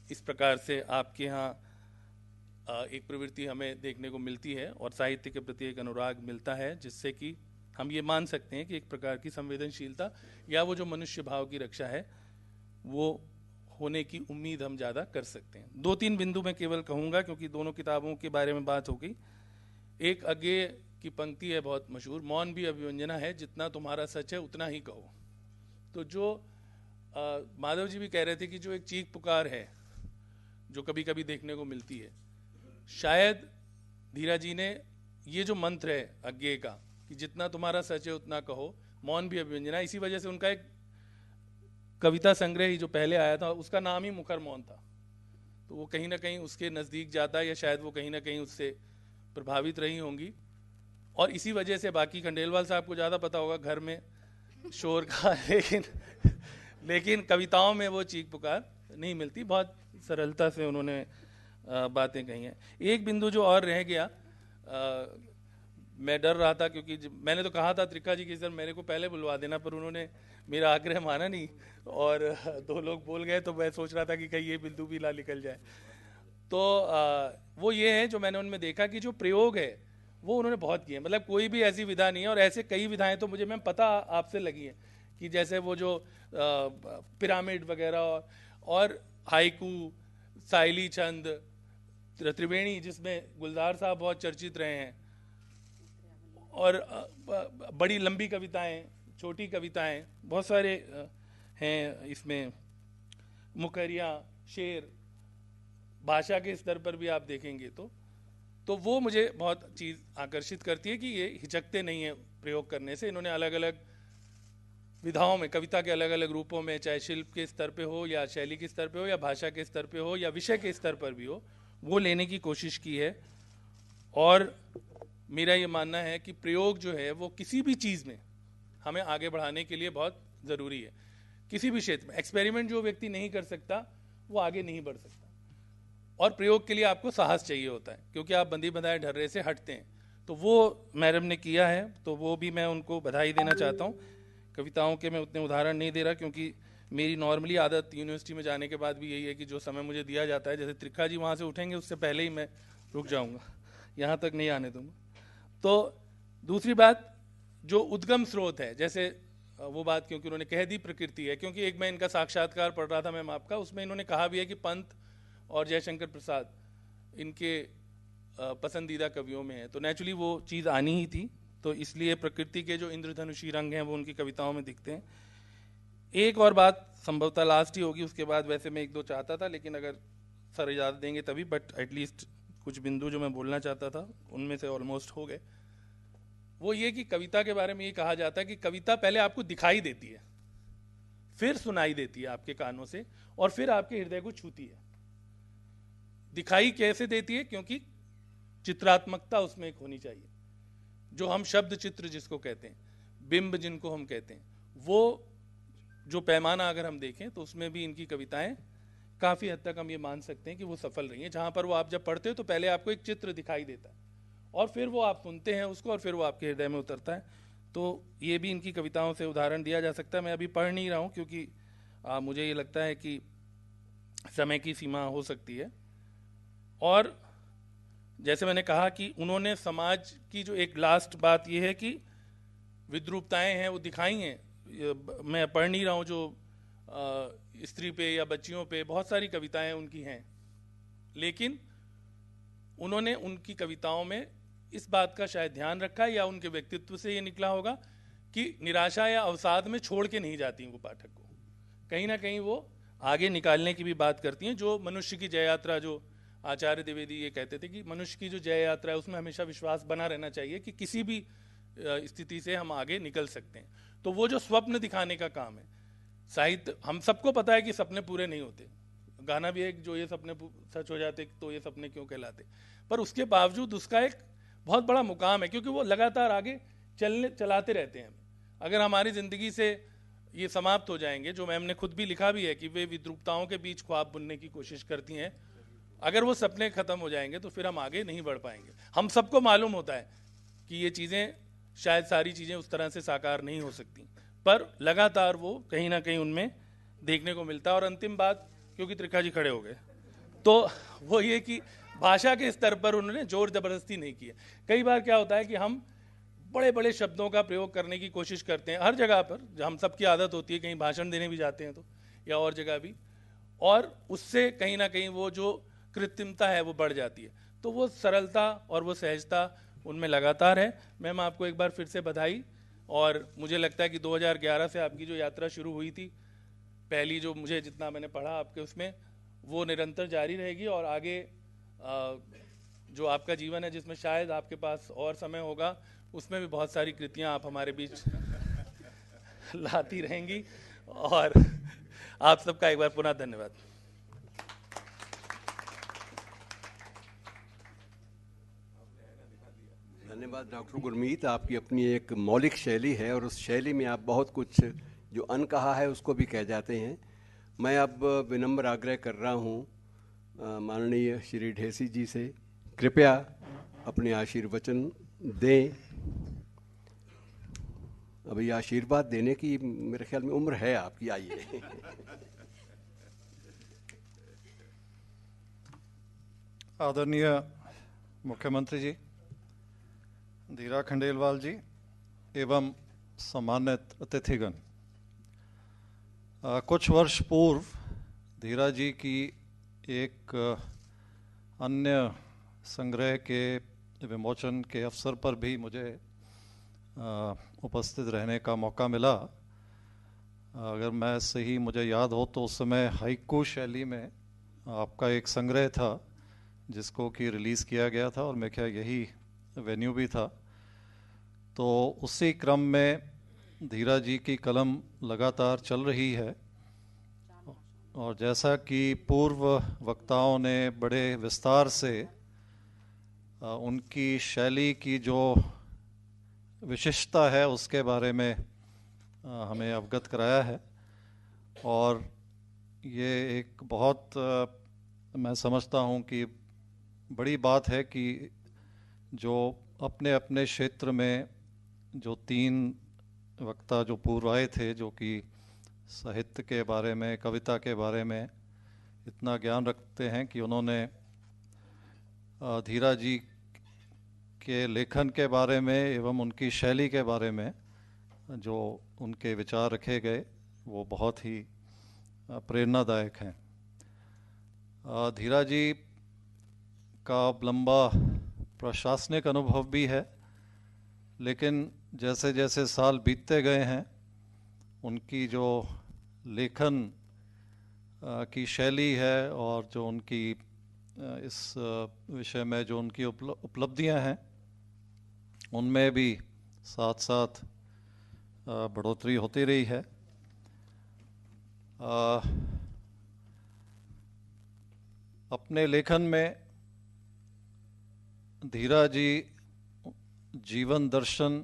इस प्रकार से आपके यहाँ एक प्रवृत्ति हमें देखने को मिलती है और साहित्य के प्रति एक अनुराग मिलता है, जिससे कि हम ये मान सकते हैं कि एक प्रकार की संवेदनशीलता या वो जो मनुष्य भाव की रक्षा है वो होने की उम्मीद हम ज़्यादा कर सकते हैं। 2-3 बिंदु मैं केवल कहूँगा क्योंकि दोनों किताबों के बारे में बात हो गई। एक आगे की पंक्ति है बहुत मशहूर, मौन भी अभिव्यंजना है, जितना तुम्हारा सच है उतना ही कहो। तो जो माधव जी भी कह रहे थे कि जो एक चीख पुकार है जो कभी कभी देखने को मिलती है, शायद धीरा जी ने ये जो मंत्र है अज्ञे का कि जितना तुम्हारा सच है उतना कहो, मौन भी अभिव्यंजना, इसी वजह से उनका एक कविता संग्रह ही जो पहले आया था उसका नाम ही मुखर मौन था। तो वो कहीं ना कहीं उसके नज़दीक जाता है या शायद वो कहीं ना कहीं उससे प्रभावित रही होंगी। और इसी वजह से, बाकी खंडेलवाल साहब को ज़्यादा पता होगा घर में शोर का, लेकिन कविताओं में वो चीख पुकार नहीं मिलती। बहुत सरलता से उन्होंने बातें कही हैं। एक बिंदु जो और रह गया, मैं डर रहा था क्योंकि मैंने तो कहा था त्रिखा जी की सर मेरे को पहले बुलवा देना, पर उन्होंने मेरा आग्रह माना नहीं और 2 लोग बोल गए, तो मैं सोच रहा था कि कहीं ये बिंदु भी ना निकल जाए। तो वो ये है जो मैंने उनमें देखा कि जो प्रयोग है वो उन्होंने बहुत किए। मतलब कोई भी ऐसी विधा नहीं है, और ऐसे कई विधाएं तो मुझे मैम पता आपसे लगी हैं कि जैसे वो जो पिरामिड वगैरह और हाइकू, साइली छंद, त्रिवेणी जिसमें गुलजार साहब बहुत चर्चित रहे हैं, और बड़ी लंबी कविताएं, छोटी कविताएं, बहुत सारे हैं इसमें, मुकरियाँ, शेर, भाषा के स्तर पर भी आप देखेंगे तो वो मुझे बहुत चीज़ आकर्षित करती है कि ये हिचकते नहीं है प्रयोग करने से। इन्होंने अलग अलग विधाओं में, कविता के अलग अलग रूपों में, चाहे शिल्प के स्तर पे हो या शैली के स्तर पे हो या भाषा के स्तर पे हो या विषय के स्तर पर भी हो, वो लेने की कोशिश की है। और मेरा ये मानना है कि प्रयोग जो है वो किसी भी चीज़ में हमें आगे बढ़ाने के लिए बहुत ज़रूरी है। किसी भी क्षेत्र में एक्सपेरिमेंट जो व्यक्ति नहीं कर सकता वो आगे नहीं बढ़ सकता, और प्रयोग के लिए आपको साहस चाहिए होता है क्योंकि आप बंदी बंधाए ढर्रे से हटते हैं। तो वो मैडम ने किया है, तो वो भी मैं उनको बधाई देना चाहता हूँ। कविताओं के मैं उतने उदाहरण नहीं दे रहा क्योंकि मेरी नॉर्मली आदत यूनिवर्सिटी में जाने के बाद भी यही है कि जो समय मुझे दिया जाता है, जैसे त्रिखा जी वहाँ से उठेंगे उससे पहले ही मैं रुक जाऊँगा, यहाँ तक नहीं आने दूँगा। तो दूसरी बात, जो उद्गम स्रोत है, जैसे वो बात क्योंकि उन्होंने कह दी प्रकृति है, क्योंकि एक मैं इनका साक्षात्कार पढ़ रहा था मैम आपका, उसमें इन्होंने कहा भी है कि पंत और जयशंकर प्रसाद इनके पसंदीदा कवियों में है, तो नेचुरली वो चीज़ आनी ही थी, तो इसलिए प्रकृति के जो इंद्रधनुषी रंग हैं वो उनकी कविताओं में दिखते हैं। एक और बात संभवतः लास्ट ही होगी, उसके बाद वैसे मैं एक दो चाहता था, लेकिन अगर सर इजाज़त देंगे तभी, बट एटलीस्ट कुछ बिंदु जो मैं बोलना चाहता था उनमें से ऑलमोस्ट हो गए। वो ये कि कविता के बारे में ये कहा जाता है कि कविता पहले आपको दिखाई देती है, फिर सुनाई देती है आपके कानों से, और फिर आपके हृदय को छूती है। दिखाई कैसे देती है? क्योंकि चित्रात्मकता उसमें एक होनी चाहिए, जो हम शब्द चित्र जिसको कहते हैं, बिंब जिनको हम कहते हैं, वो जो पैमाना अगर हम देखें तो उसमें भी इनकी कविताएं काफ़ी हद तक हम ये मान सकते हैं कि वो सफल रही हैं। जहाँ पर वो आप जब पढ़ते हो तो पहले आपको एक चित्र दिखाई देता है, और फिर वो आप सुनते हैं उसको, और फिर वो आपके हृदय में उतरता है। तो ये भी इनकी कविताओं से उदाहरण दिया जा सकता है। मैं अभी पढ़ नहीं रहा हूँ क्योंकि मुझे ये लगता है कि समय की सीमा हो सकती है। और जैसे मैंने कहा कि उन्होंने समाज की जो एक लास्ट बात ये है कि विद्रूपताएं हैं वो दिखाई हैं। मैं पढ़ नहीं रहा हूँ, जो स्त्री पे या बच्चियों पे बहुत सारी कविताएं उनकी हैं, लेकिन उन्होंने उनकी कविताओं में इस बात का शायद ध्यान रखा, या उनके व्यक्तित्व से ये निकला होगा कि निराशा या अवसाद में छोड़ के नहीं जाती वो पाठक को, कहीं ना कहीं वो आगे निकालने की भी बात करती हैं। जो मनुष्य की जय यात्रा, जो आचार्य द्विवेदी ये कहते थे कि मनुष्य की जो जय यात्रा है उसमें हमेशा विश्वास बना रहना चाहिए कि किसी भी स्थिति से हम आगे निकल सकते हैं। तो वो जो स्वप्न दिखाने का काम है, साहित्य, हम सबको पता है कि सपने पूरे नहीं होते, गाना भी एक, जो ये सपने सच हो जाते तो ये सपने क्यों कहलाते, पर उसके बावजूद उसका एक बहुत बड़ा मुकाम है, क्योंकि वो लगातार आगे चलाते रहते हैं। अगर हमारी ज़िंदगी से ये समाप्त हो जाएंगे, जो मैम ने खुद भी लिखा भी है कि वे विद्रूपताओं के बीच ख्वाब बुनने की कोशिश करती हैं, अगर वो सपने ख़त्म हो जाएंगे तो फिर हम आगे नहीं बढ़ पाएंगे। हम सबको मालूम होता है कि ये चीज़ें, शायद सारी चीज़ें उस तरह से साकार नहीं हो सकती, पर लगातार वो कहीं ना कहीं उनमें देखने को मिलता है। और अंतिम बात, क्योंकि त्रिखा जी खड़े हो गए, तो वो ये कि भाषा के स्तर पर उन्होंने जोर जबरदस्ती नहीं की है। कई बार क्या होता है कि हम बड़े बड़े शब्दों का प्रयोग करने की कोशिश करते हैं हर जगह पर, जो हम सबकी आदत होती है, कहीं भाषण देने भी जाते हैं तो, या और जगह भी, और उससे कहीं ना कहीं वो जो कृत्रिमता है वो बढ़ जाती है। तो वो सरलता और वो सहजता उनमें लगातार है। मैम आपको एक बार फिर से बधाई, और मुझे लगता है कि 2011 से आपकी जो यात्रा शुरू हुई थी, पहली जो मुझे जितना मैंने पढ़ा आपके उसमें, वो निरंतर जारी रहेगी, और आगे जो आपका जीवन है जिसमें शायद आपके पास और समय होगा, उसमें भी बहुत सारी कृतियां आप हमारे बीच लाती रहेंगी। और आप सबका एक बार पुनः धन्यवाद। धन्यवाद डॉक्टर गुरमीत, आपकी अपनी एक मौलिक शैली है, और उस शैली में आप बहुत कुछ जो अनकहा है उसको भी कह जाते हैं। मैं अब विनम्र आग्रह कर रहा हूँ माननीय श्री ढेसी जी से, कृपया अपने आशीर्वचन दें। अभी आशीर्वाद देने की मेरे ख्याल में उम्र है आपकी, आइए। आदरणीय मुख्यमंत्री जी, धीरा खंडेलवाल जी एवं सम्मानित अतिथिगण, कुछ वर्ष पूर्व धीरा जी की एक अन्य संग्रह के विमोचन के अवसर पर भी मुझे उपस्थित रहने का मौका मिला। अगर मैं सही मुझे याद हो तो उस समय हाइकू शैली में आपका एक संग्रह था जिसको कि रिलीज़ किया गया था, और मेरे ख्याल यही वेन्यू भी था। तो उसी क्रम में धीरा जी की कलम लगातार चल रही है, और जैसा कि पूर्व वक्ताओं ने बड़े विस्तार से उनकी शैली की जो विशिष्टता है उसके बारे में हमें अवगत कराया है, और ये एक बहुत मैं समझता हूँ कि बड़ी बात है कि जो अपने अपने क्षेत्र में जो तीन वक्ता जो पूर्व आए थे, जो कि साहित्य के बारे में, कविता के बारे में इतना ज्ञान रखते हैं कि उन्होंने धीरा जी के लेखन के बारे में एवं उनकी शैली के बारे में जो उनके विचार रखे गए वो बहुत ही प्रेरणादायक हैं। धीरा जी का लंबा प्रशासनिक अनुभव भी है, लेकिन जैसे जैसे साल बीतते गए हैं उनकी जो लेखन की शैली है और जो उनकी इस विषय में जो उनकी उपलब्धियां हैं उनमें भी साथ साथ बढ़ोतरी होती रही है। अपने लेखन में धीरा जी जीवन दर्शन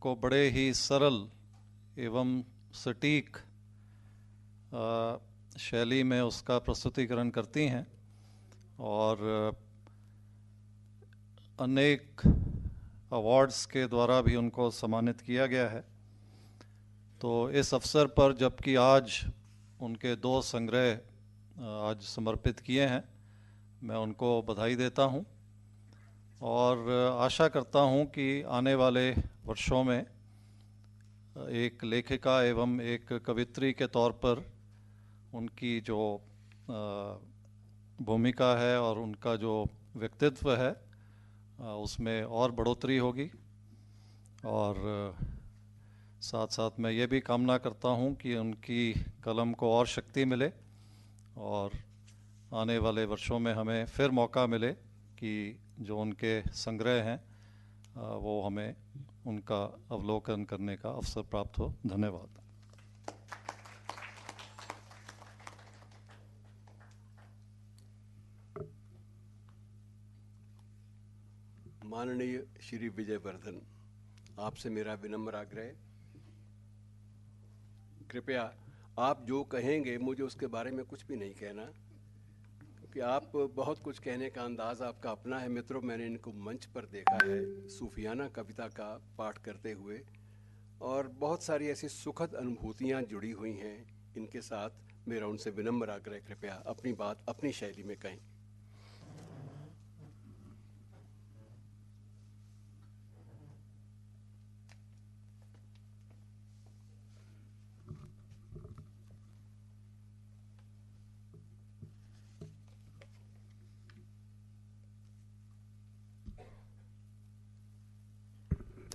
को बड़े ही सरल एवं सटीक शैली में उसका प्रस्तुतिकरण करती हैं और अनेक अवार्ड्स के द्वारा भी उनको सम्मानित किया गया है। तो इस अवसर पर जबकि आज उनके 2 संग्रह आज समर्पित किए हैं, मैं उनको बधाई देता हूं और आशा करता हूं कि आने वाले वर्षों में एक लेखिका एवं एक कवित्री के तौर पर उनकी जो भूमिका है और उनका जो व्यक्तित्व है उसमें और बढ़ोतरी होगी। और साथ साथ मैं ये भी कामना करता हूं कि उनकी कलम को और शक्ति मिले और आने वाले वर्षों में हमें फिर मौका मिले कि जो उनके संग्रह हैं वो हमें उनका अवलोकन करने का अवसर प्राप्त हो। धन्यवाद। माननीय श्री विजयवर्धन, आपसे मेरा विनम्र आग्रह, कृपया आप जो कहेंगे मुझे उसके बारे में कुछ भी नहीं कहना, क्योंकि आप बहुत कुछ कहने का अंदाज़ आपका अपना है। मित्रों, मैंने इनको मंच पर देखा है सूफियाना कविता का पाठ करते हुए और बहुत सारी ऐसी सुखद अनुभूतियाँ जुड़ी हुई हैं इनके साथ। मेरा उनसे विनम्र आग्रह, कृपया अपनी बात अपनी शैली में कहें।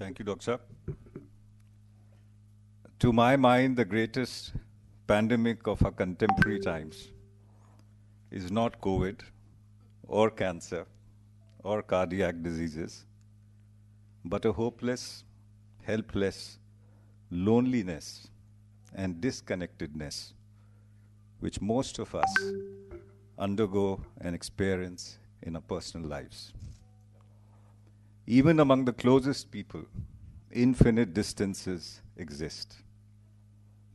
Thank you, Dr. Saab. To my mind, the greatest pandemic of our contemporary times is not COVID or cancer or cardiac diseases, but a hopeless, helpless loneliness and disconnectedness which most of us undergo and experience in our personal lives. Even among the closest people, infinite distances exist.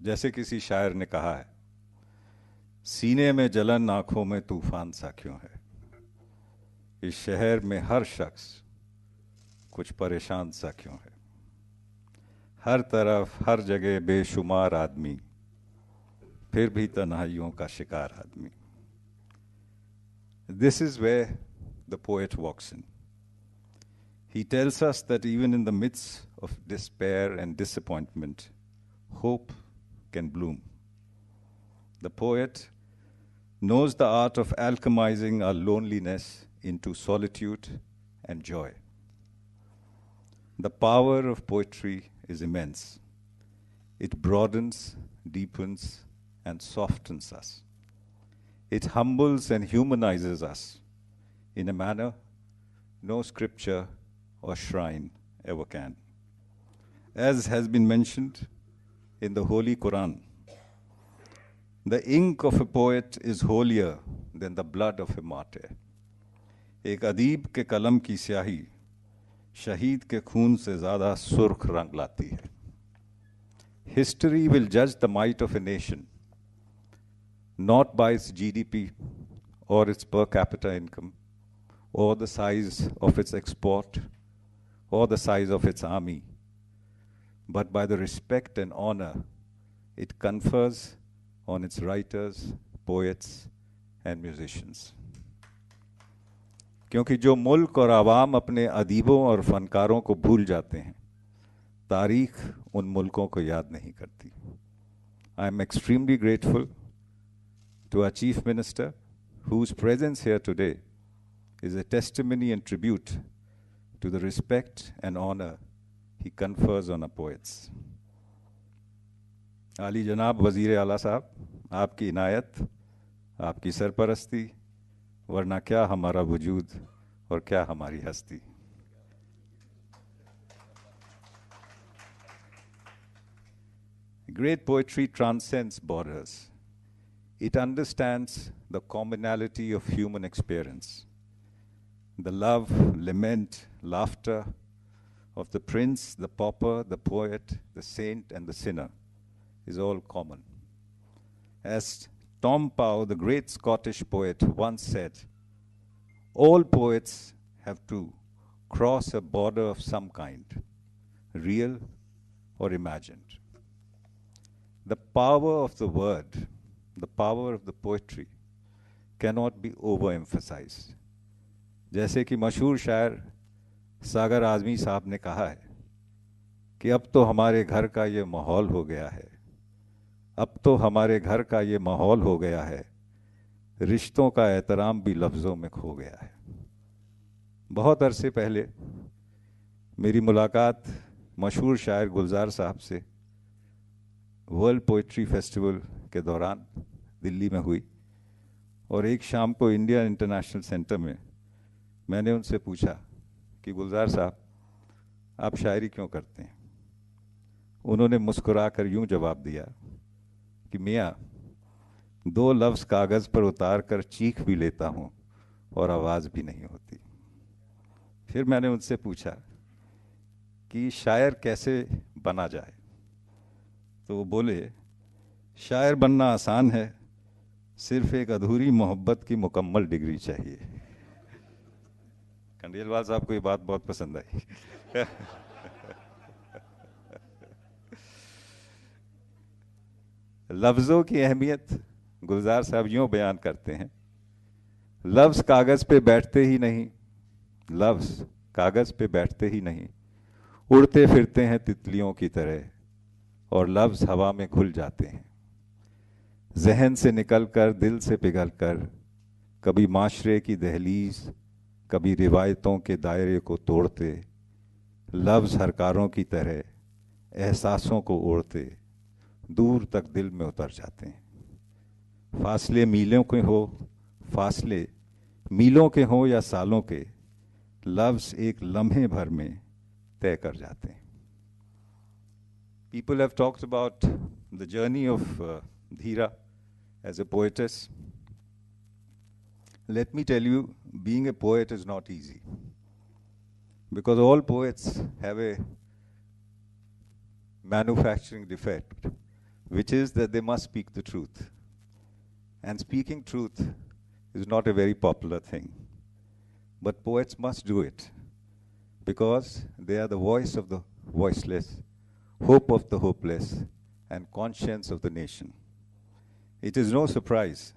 जैसे किसी शायर ने कहा है, सीने में जलन, आंखों में तूफान सा क्यों है। इस शहर में हर शख्स कुछ परेशान सा क्यों है। हर तरफ हर जगह बेशुमार आदमी, फिर भी तन्हाइयों का शिकार आदमी। This is where the poet walks in. He tells us that even in the midst of despair and disappointment, hope can bloom. The poet knows the art of alchemizing our loneliness into solitude and joy. The power of poetry is immense. It broadens, deepens, and softens us. It humbles and humanizes us in a manner no scripture or shrine ever can. As has been mentioned in the Holy Quran, the ink of a poet is holier than the blood of a martyr. एक अदीब के कलम की स्याही शहीद के खून से ज़्यादा सुर्ख रंग लाती है. History will judge the might of a nation not by its GDP or its per capita income or the size of its export or the size of its army, but by the respect and honor it confers on its writers, poets and musicians. क्योंकि जो मुल्क और आवाम अपने अदीबों और फनकारों को भूल जाते हैं, तारीख उन मुल्कों को याद नहीं करती। I am extremely grateful to our Chief Minister, whose presence here today is a testimony and tribute to the respect and honor he confers on our poets. आली जनाब वज़ीर आला साहब, आपकी इनायत, आपकी सरपरस्ती, वरना क्या हमारा वजूद और क्या हमारी हस्ती। Great poetry transcends borders. It understands the commonality of human experience. The love, lament, laughter of the prince, the pauper, the poet, the saint, and the sinner is all common. As Tom Pow, the great Scottish poet, once said, all poets have to cross a border of some kind, real or imagined. The power of the word, the power of the poetry cannot be overemphasized. जैसे कि मशहूर शायर सागर आज़मी साहब ने कहा है कि अब तो हमारे घर का ये माहौल हो गया है, अब तो हमारे घर का ये माहौल हो गया है, रिश्तों का एहतराम भी लफ्ज़ों में खो गया है। बहुत अरसे पहले मेरी मुलाकात मशहूर शायर गुलजार साहब से वर्ल्ड पोइट्री फेस्टिवल के दौरान दिल्ली में हुई, और एक शाम को इंडिया इंटरनेशनल सेंटर में मैंने उनसे पूछा कि गुलजार साहब, आप शायरी क्यों करते हैं? उन्होंने मुस्कुराकर यूं जवाब दिया कि मियाँ, दो लफ्ज़ कागज़ पर उतार कर चीख भी लेता हूँ और आवाज़ भी नहीं होती। फिर मैंने उनसे पूछा कि शायर कैसे बना जाए, तो वो बोले, शायर बनना आसान है, सिर्फ एक अधूरी मोहब्बत की मुकम्मल डिग्री चाहिए। खंडेलवाल साहब को ये बात बहुत पसंद आई। लफ्ज़ों की अहमियत गुलजार साहब यूं बयान करते हैं, लफ्ज़ कागज़ पे बैठते ही नहीं, लफ्ज़ कागज़ पे बैठते ही नहीं, उड़ते फिरते हैं तितलियों की तरह और लफ्ज़ हवा में घुल जाते हैं। जहन से निकलकर दिल से पिघलकर, कभी माशरे की दहलीज, कभी रिवायतों के दायरे को तोड़ते, लफ्ज़ हरकारों की तरह एहसासों को ओढ़ते दूर तक दिल में उतर जाते हैं। फासले मीलों के हो, फासले मीलों के हों या सालों के, लफ्ज़ एक लम्हे भर में तय कर जाते हैं। People have talked about the journey of Dheera as a poetess. Let me tell you, being a poet is not easy, because all poets have a manufacturing defect, which is that they must speak the truth. And speaking truth is not a very popular thing. But poets must do it, because they are the voice of the voiceless, hope of the hopeless, and conscience of the nation. It is no surprise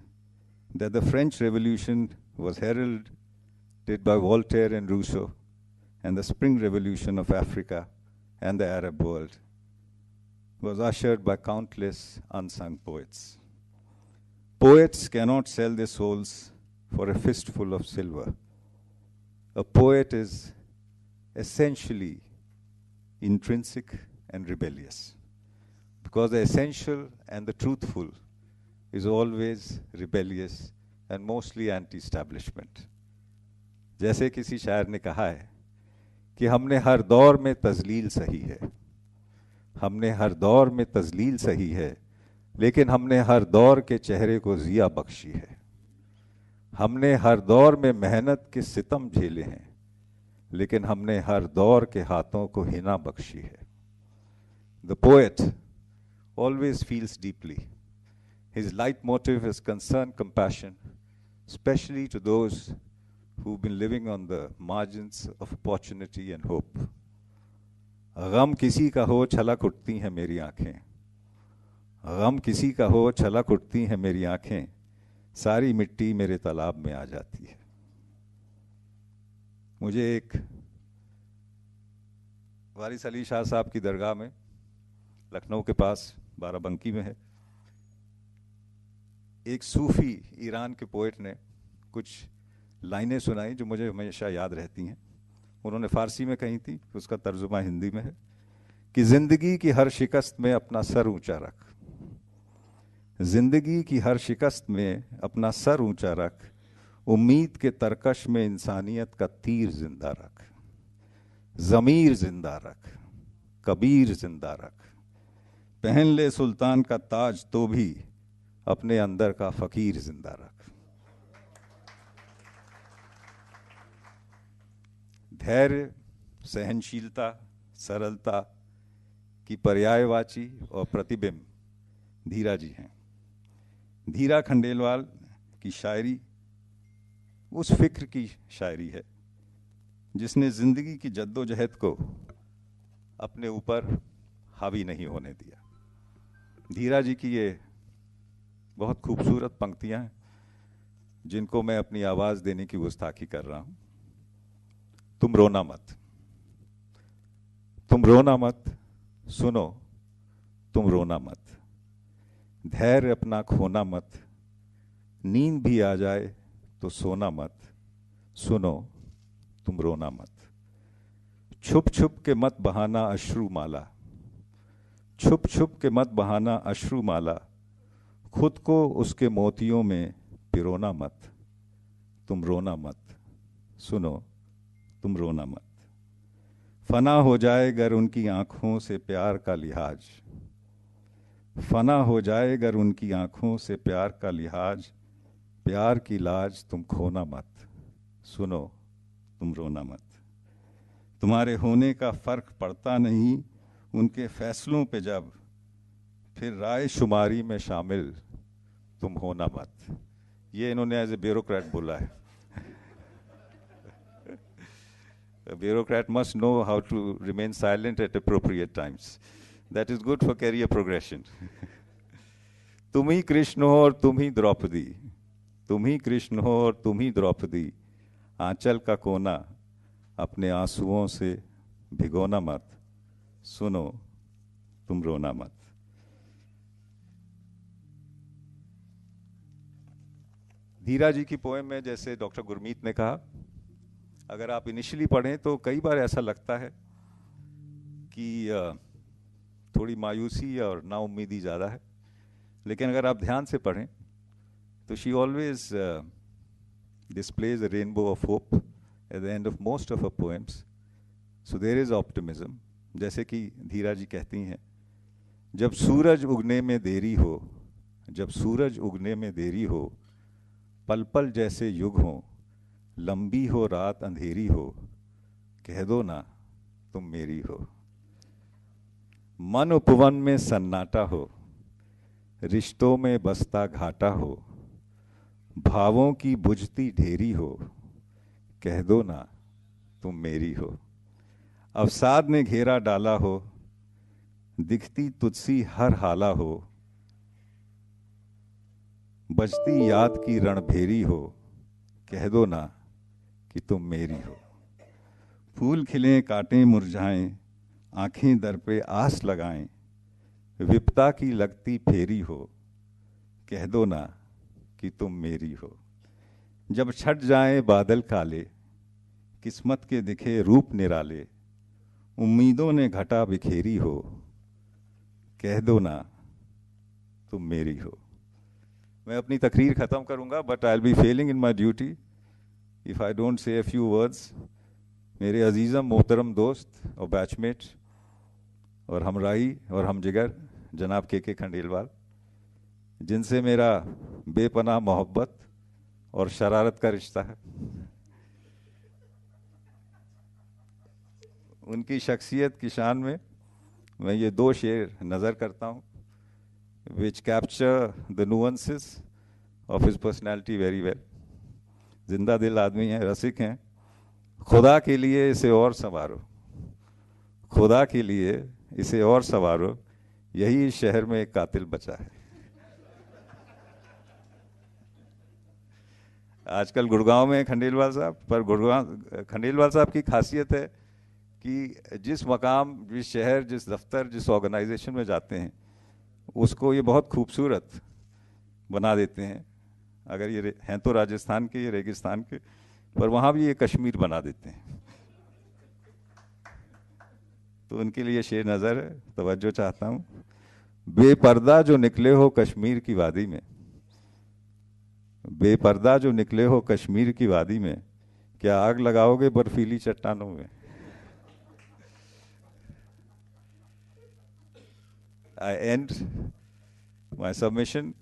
that the French Revolution was heralded by Voltaire and Rousseau, and the Spring Revolution of Africa and the Arab world was ushered by countless unsung poets. Poets cannot sell their souls for a fistful of silver. A poet is essentially intrinsic and rebellious, because the essential and the truthful is always rebellious and mostly anti-establishment. जैसे किसी शायर ने कहा है कि हमने हर दौर में तजलील सही है, हमने हर दौर में तजलील सही है, लेकिन हमने हर दौर के चेहरे को जिया बख्शी है। हमने हर दौर में मेहनत के सितम झेले हैं, लेकिन हमने हर दौर के हाथों को हिना बख्शी है। The poet always feels deeply. His leitmotif is concern, compassion, especially to those who've been living on the margins of opportunity and hope. गम किसी का हो छलक उठती हैं मेरी आंखें, गम किसी का हो छलक उठती हैं मेरी आंखें, सारी मिट्टी मेरे तालाब में आ जाती है। मुझे एक वारिस अली शाह साहब की दरगाह में लखनऊ के पास बाराबंकी में है। एक सूफी ईरान के पोएट ने कुछ लाइनें सुनाई जो मुझे हमेशा याद रहती हैं। उन्होंने फारसी में कही थी, उसका तर्जुमा हिंदी में है कि जिंदगी की हर शिकस्त में अपना सर ऊंचा रख, जिंदगी की हर शिकस्त में अपना सर ऊंचा रख, उम्मीद के तरकश में इंसानियत का तीर जिंदा रख, ज़मीर जिंदा रख, कबीर जिंदा रख, पहन ले सुल्तान का ताज तो भी अपने अंदर का फकीर जिंदा रख। धैर्य, सहनशीलता, सरलता की पर्यायवाची और प्रतिबिंब धीरा जी हैं। धीरा खंडेलवाल की शायरी उस फिक्र की शायरी है जिसने जिंदगी की जद्दोजहद को अपने ऊपर हावी नहीं होने दिया। धीरा जी की ये बहुत खूबसूरत पंक्तियां हैं जिनको मैं अपनी आवाज देने की गुस्ताखी कर रहा हूं। तुम रोना मत, तुम रोना मत, सुनो तुम रोना मत, धैर्य अपना खोना मत, नींद भी आ जाए तो सोना मत, सुनो तुम रोना मत, छुप छुप के मत बहाना अश्रु माला, छुप छुप के मत बहाना अश्रु माला, खुद को उसके मोतियों में पिरोना मत, तुम रोना मत, सुनो तुम रोना मत, फना हो जाए गर उनकी आंखों से प्यार का लिहाज, फना हो जाए गर उनकी आंखों से प्यार का लिहाज, प्यार की लाज तुम खोना मत, सुनो तुम रोना मत, तुम्हारे होने का फर्क पड़ता नहीं उनके फैसलों पे जब, फिर राय शुमारी में शामिल तुम होना मत। ये इन्होंने एज ए ब्यूरोक्रेट बोला है। A bureaucrat must know how to remain silent at appropriate times. That is good for career progression. तुम ही कृष्ण हो और तुम ही द्रौपदी, तुम ही कृष्ण हो और तुम ही द्रौपदी, आंचल का कोना अपने आंसुओं से भिगोना मत, सुनो तुम रोना मत। धीरा जी की पोएम में, जैसे डॉक्टर गुरमीत ने कहा, अगर आप इनिशियली पढ़ें तो कई बार ऐसा लगता है कि थोड़ी मायूसी और नाउम्मीदी ज़्यादा है, लेकिन अगर आप ध्यान से पढ़ें तो she always displays a rainbow of hope at the end of most of her poems. So there is optimism. जैसे कि धीरा जी कहती हैं, जब सूरज उगने में देरी हो, जब सूरज उगने में देरी हो, पल पल जैसे युग हो, लंबी हो रात अंधेरी हो, कह दो ना तुम मेरी हो। मन उपवन में सन्नाटा हो, रिश्तों में बसता घाटा हो, भावों की बुझती ढेरी हो, कह दो ना तुम मेरी हो। अवसाद ने घेरा डाला हो, दिखती तुझसी हर हाला हो, बजती याद की रणभेरी हो, कह दो ना कि तुम मेरी हो। फूल खिलें कांटे मुरझाएं, आंखें दर पे आस लगाएं, विपता की लगती फेरी हो, कह दो ना कि तुम मेरी हो। जब छट जाएं बादल काले, किस्मत के दिखे रूप निराले, उम्मीदों ने घटा बिखेरी हो, कह दो ना तुम मेरी हो। मैं अपनी तकरीर ख़त्म करूंगा, but I will be Fehling in my duty if I don't say a few words. मेरे अजीज़म मोहतरम दोस्त और बैचमेट और हमराही और हम जिगर जनाब के खंडेलवाल, जिनसे मेरा बेपनाह मोहब्बत और शरारत का रिश्ता है, उनकी शख्सियत की शान में मैं ये दो शेर नज़र करता हूँ, which capture the nuances of his personality very well. जिंदा दिल आदमी हैं, रसिक हैं। खुदा के लिए इसे और संवारो, खुदा के लिए इसे और संवारो, यही इस शहर में एक कातिल बचा है। आजकल गुड़गांव में खंडेलवाल साहब, पर गुड़गांव खंडेलवाल साहब की खासियत है कि जिस मकाम, जिस शहर, जिस दफ्तर, जिस ऑर्गेनाइजेशन में जाते हैं उसको ये बहुत खूबसूरत बना देते हैं। अगर ये हैं तो राजस्थान के, ये रेगिस्तान के, पर वहाँ भी ये कश्मीर बना देते हैं। तो उनके लिए शेर नज़र है, तवज्जो चाहता हूँ। बेपर्दा जो निकले हो कश्मीर की वादी में, बेपर्दा जो निकले हो कश्मीर की वादी में, क्या आग लगाओगे बर्फीली चट्टानों में? I end my submission.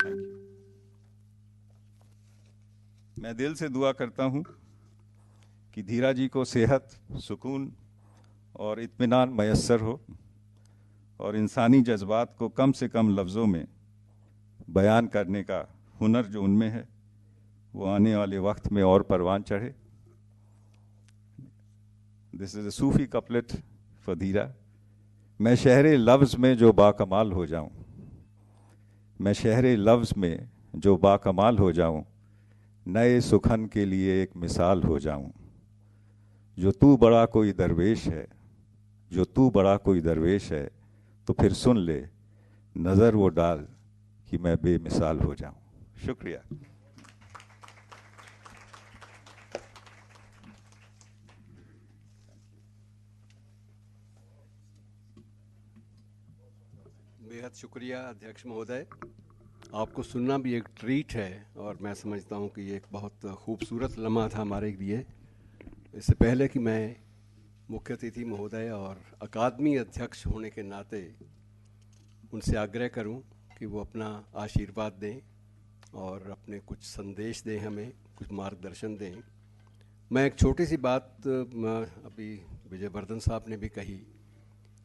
Thank you. मैं दिल से दुआ करता हूँ कि धीरा जी को सेहत, सुकून और इत्मीनान मयस्सर हो और इंसानी जज्बात को कम से कम लफ्ज़ों में बयान करने का हुनर जो उनमें है वो आने वाले वक्त में और परवान चढ़े। This is a Sufi couplet for Dheera. मैं शहरे लफ्ज़ में जो बाकमाल हो जाऊं, मैं शहरे लफ्ज़ में जो बाकमाल हो जाऊं, नए सुखन के लिए एक मिसाल हो जाऊं। जो तू बड़ा कोई दरवेश है, जो तू बड़ा कोई दरवेश है, तो फिर सुन ले नज़र वो डाल कि मैं बेमिसाल हो जाऊं। शुक्रिया। बेहद शुक्रिया अध्यक्ष महोदय। आपको सुनना भी एक ट्रीट है और मैं समझता हूं कि ये एक बहुत खूबसूरत लम्हा था हमारे लिए। इससे पहले कि मैं मुख्य अतिथि महोदय और अकादमी अध्यक्ष होने के नाते उनसे आग्रह करूं कि वो अपना आशीर्वाद दें और अपने कुछ संदेश दें, हमें कुछ मार्गदर्शन दें। मैं एक छोटी सी बात अभी विजयवर्धन साहब ने भी कही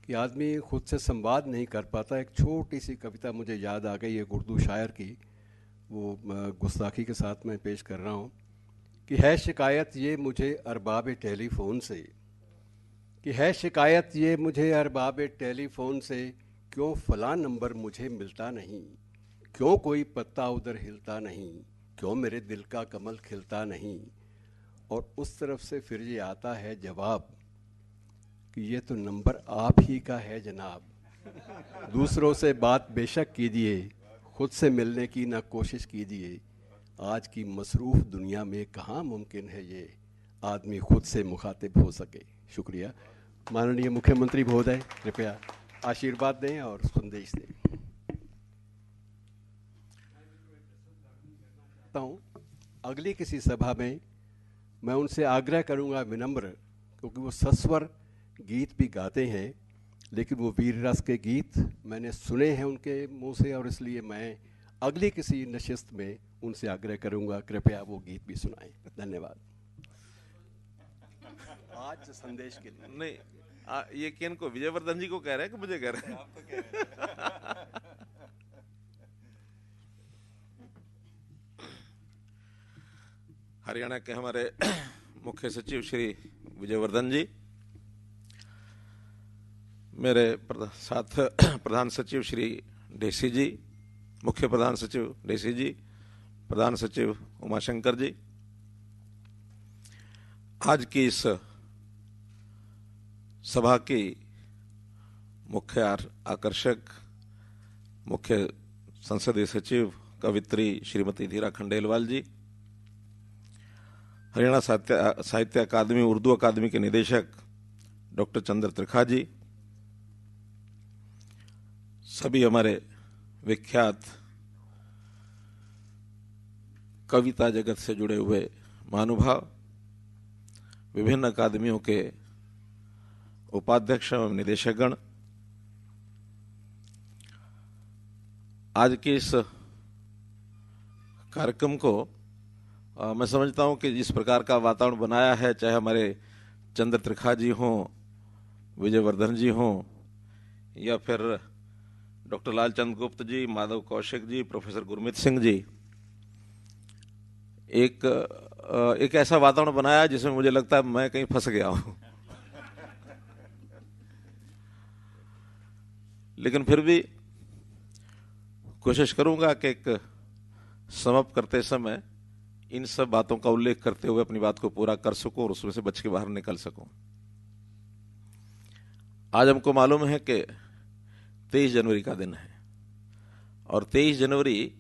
कि आदमी खुद से संवाद नहीं कर पाता। एक छोटी सी कविता मुझे याद आ गई, एक उर्दू शायर की, वो गुस्ताखी के साथ मैं पेश कर रहा हूँ कि है शिकायत ये मुझे अरबाब टेलीफोन से, कि है शिकायत ये मुझे अरबाब टेलीफोन से, क्यों फ़लाँ नंबर मुझे मिलता नहीं, क्यों कोई पत्ता उधर हिलता नहीं, क्यों मेरे दिल का कमल खिलता नहीं। और उस तरफ से फिर ये आता है जवाब कि ये तो नंबर आप ही का है जनाब। दूसरों से बात बेशक कीजिए, खुद से मिलने की ना कोशिश कीजिए। आज की मसरूफ़ दुनिया में कहाँ मुमकिन है ये आदमी खुद से मुखातिब हो सके। शुक्रिया। माननीय मुख्यमंत्री महोदय कृपया आशीर्वाद दें और संदेश दें। अगली किसी सभा में मैं उनसे आग्रह करूंगा विनम्र, क्योंकि वो सस्वर गीत भी गाते हैं, लेकिन वो वीर रस के गीत मैंने सुने हैं उनके मुंह से, और इसलिए मैं अगली किसी नशिस्त में उनसे आग्रह करूंगा कृपया वो गीत भी सुनाएं। धन्यवाद। आज संदेश के लिए नहीं, ये किन को, विजयवर्धन जी को कह रहे हैं कि मुझे कह रहे हैं? हरियाणा के हमारे मुख्य सचिव श्री विजयवर्धन जी, मेरे साथ प्रधान सचिव श्री ढेसी जी, मुख्य प्रधान सचिव ढेसी जी, प्रधान सचिव उमाशंकर जी, आज की इस सभा की मुख्य आकर्षक, मुख्य संसदीय सचिव कवित्री श्रीमती धीरा खंडेलवाल जी, हरियाणा साहित्य अकादमी उर्दू अकादमी के निदेशक डॉक्टर चंद्र त्रिखा जी, सभी हमारे विख्यात कविता जगत से जुड़े हुए महानुभाव, विभिन्न अकादमियों के उपाध्यक्ष एवं निदेशकगण, आज के इस कार्यक्रम को मैं समझता हूं कि जिस प्रकार का वातावरण बनाया है, चाहे हमारे चंद्र त्रिखा जी हों, विजयवर्धन जी हों, या फिर डॉक्टर लालचंद गुप्त जी, माधव कौशिक जी, प्रोफेसर गुरमीत सिंह जी, एक ऐसा वातावरण बनाया जिसमें मुझे लगता है मैं कहीं फंस गया हूं। लेकिन फिर भी कोशिश करूंगा कि एक समाप्त करते समय इन सब बातों का उल्लेख करते हुए अपनी बात को पूरा कर सकूं और उसमें से बच के बाहर निकल सकूं। आज हमको मालूम है कि 23 जनवरी का दिन है और 23 जनवरी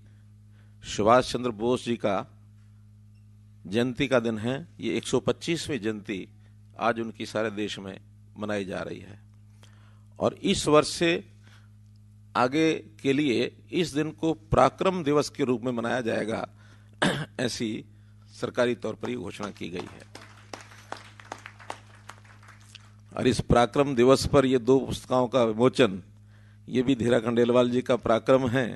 सुभाष चंद्र बोस जी का जयंती का दिन है। ये 125वीं जयंती आज उनकी सारे देश में मनाई जा रही है और इस वर्ष से आगे के लिए इस दिन को पराक्रम दिवस के रूप में मनाया जाएगा, ऐसी सरकारी तौर पर ही घोषणा की गई है। और इस पराक्रम दिवस पर ये 2 पुस्तकों का विमोचन, ये भी धीरा खंडेलवाल जी का पराक्रम है।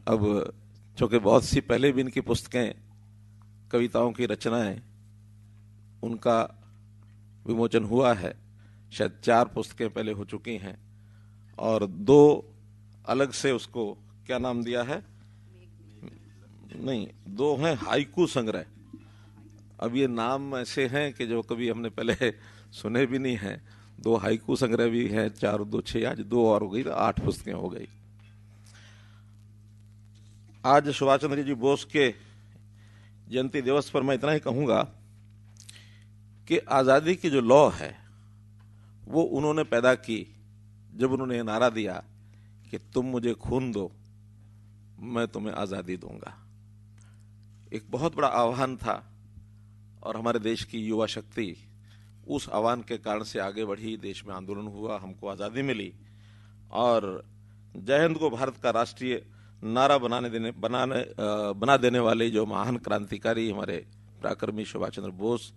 अब चूंकि बहुत सी पहले भी इनकी पुस्तकें, कविताओं की रचनाएं, उनका विमोचन हुआ है। शायद 4 पुस्तकें पहले हो चुकी हैं और 2 अलग से उसको क्या नाम दिया है, नहीं 2 हैं हाइकू संग्रह। अब ये नाम ऐसे हैं कि जो कभी हमने पहले सुने भी नहीं हैं। 2 हाइकू संग्रह भी हैं, 4 2 6, आज 2 और हो गई, तो 8 पुस्तकें हो गई। आज सुभाष चंद्र जी बोस के जयंती दिवस पर मैं इतना ही कहूंगा कि आज़ादी की जो लौ है वो उन्होंने पैदा की जब उन्होंने नारा दिया कि तुम मुझे खून दो, मैं तुम्हें आज़ादी दूंगा। एक बहुत बड़ा आह्वान था और हमारे देश की युवा शक्ति उस आह्वान के कारण से आगे बढ़ी, देश में आंदोलन हुआ, हमको आज़ादी मिली और जय हिंद को भारत का राष्ट्रीय नारा बना देने वाले जो महान क्रांतिकारी हमारे पराक्रमी सुभाष चंद्र बोस,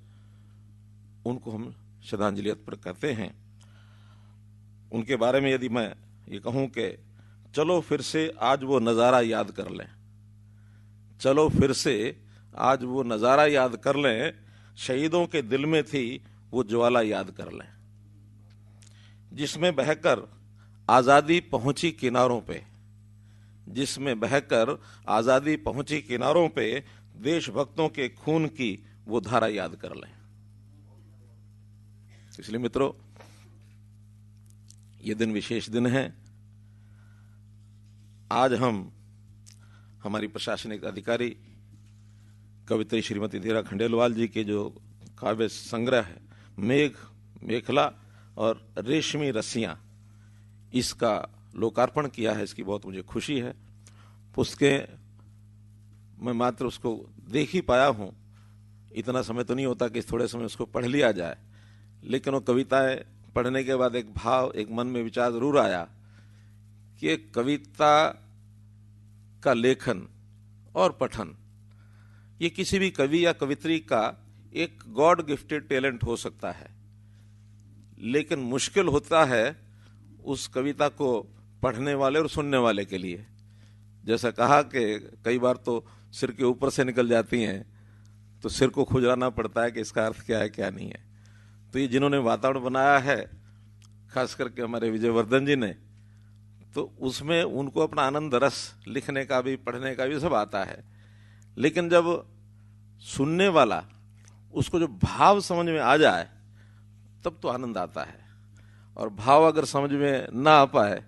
उनको हम श्रद्धांजलि अर्पण करते हैं। उनके बारे में यदि मैं ये कहूं कि चलो फिर से आज वो नज़ारा याद कर लें, चलो फिर से आज वो नज़ारा याद कर लें, शहीदों के दिल में थी वो ज्वाला याद कर लें, जिसमें बहकर आज़ादी पहुंची किनारों पे, जिसमें बहकर आज़ादी पहुंची किनारों पे, देशभक्तों के खून की वो धारा याद कर लें। इसलिए मित्रों, ये दिन विशेष दिन है। आज हम हमारी प्रशासनिक अधिकारी कवित्री श्रीमती धीरा खंडेलवाल जी के जो काव्य संग्रह है मेघ, मेखला और रेशमी रस्सियां, इसका लोकार्पण किया है। इसकी बहुत मुझे खुशी है। पुस्तकें मैं मात्र उसको देख ही पाया हूँ, इतना समय तो नहीं होता कि थोड़े समय उसको पढ़ लिया जाए, लेकिन वो कविताएं पढ़ने के बाद एक भाव, एक मन में विचार जरूर आया कि एक कविता का लेखन और पठन ये किसी भी कवि या कवित्री का एक गॉड गिफ्टेड टैलेंट हो सकता है, लेकिन मुश्किल होता है उस कविता को पढ़ने वाले और सुनने वाले के लिए। जैसा कहा कि कई बार तो सिर के ऊपर से निकल जाती हैं तो सिर को खुजलाना पड़ता है कि इसका अर्थ क्या है क्या नहीं है। तो ये जिन्होंने वातावरण बनाया है, खास करके हमारे विजयवर्धन जी ने, तो उसमें उनको अपना आनंद रस लिखने का भी, पढ़ने का भी सब आता है, लेकिन जब सुनने वाला उसको जो भाव समझ में आ जाए तब तो आनंद आता है, और भाव अगर समझ में ना आ पाए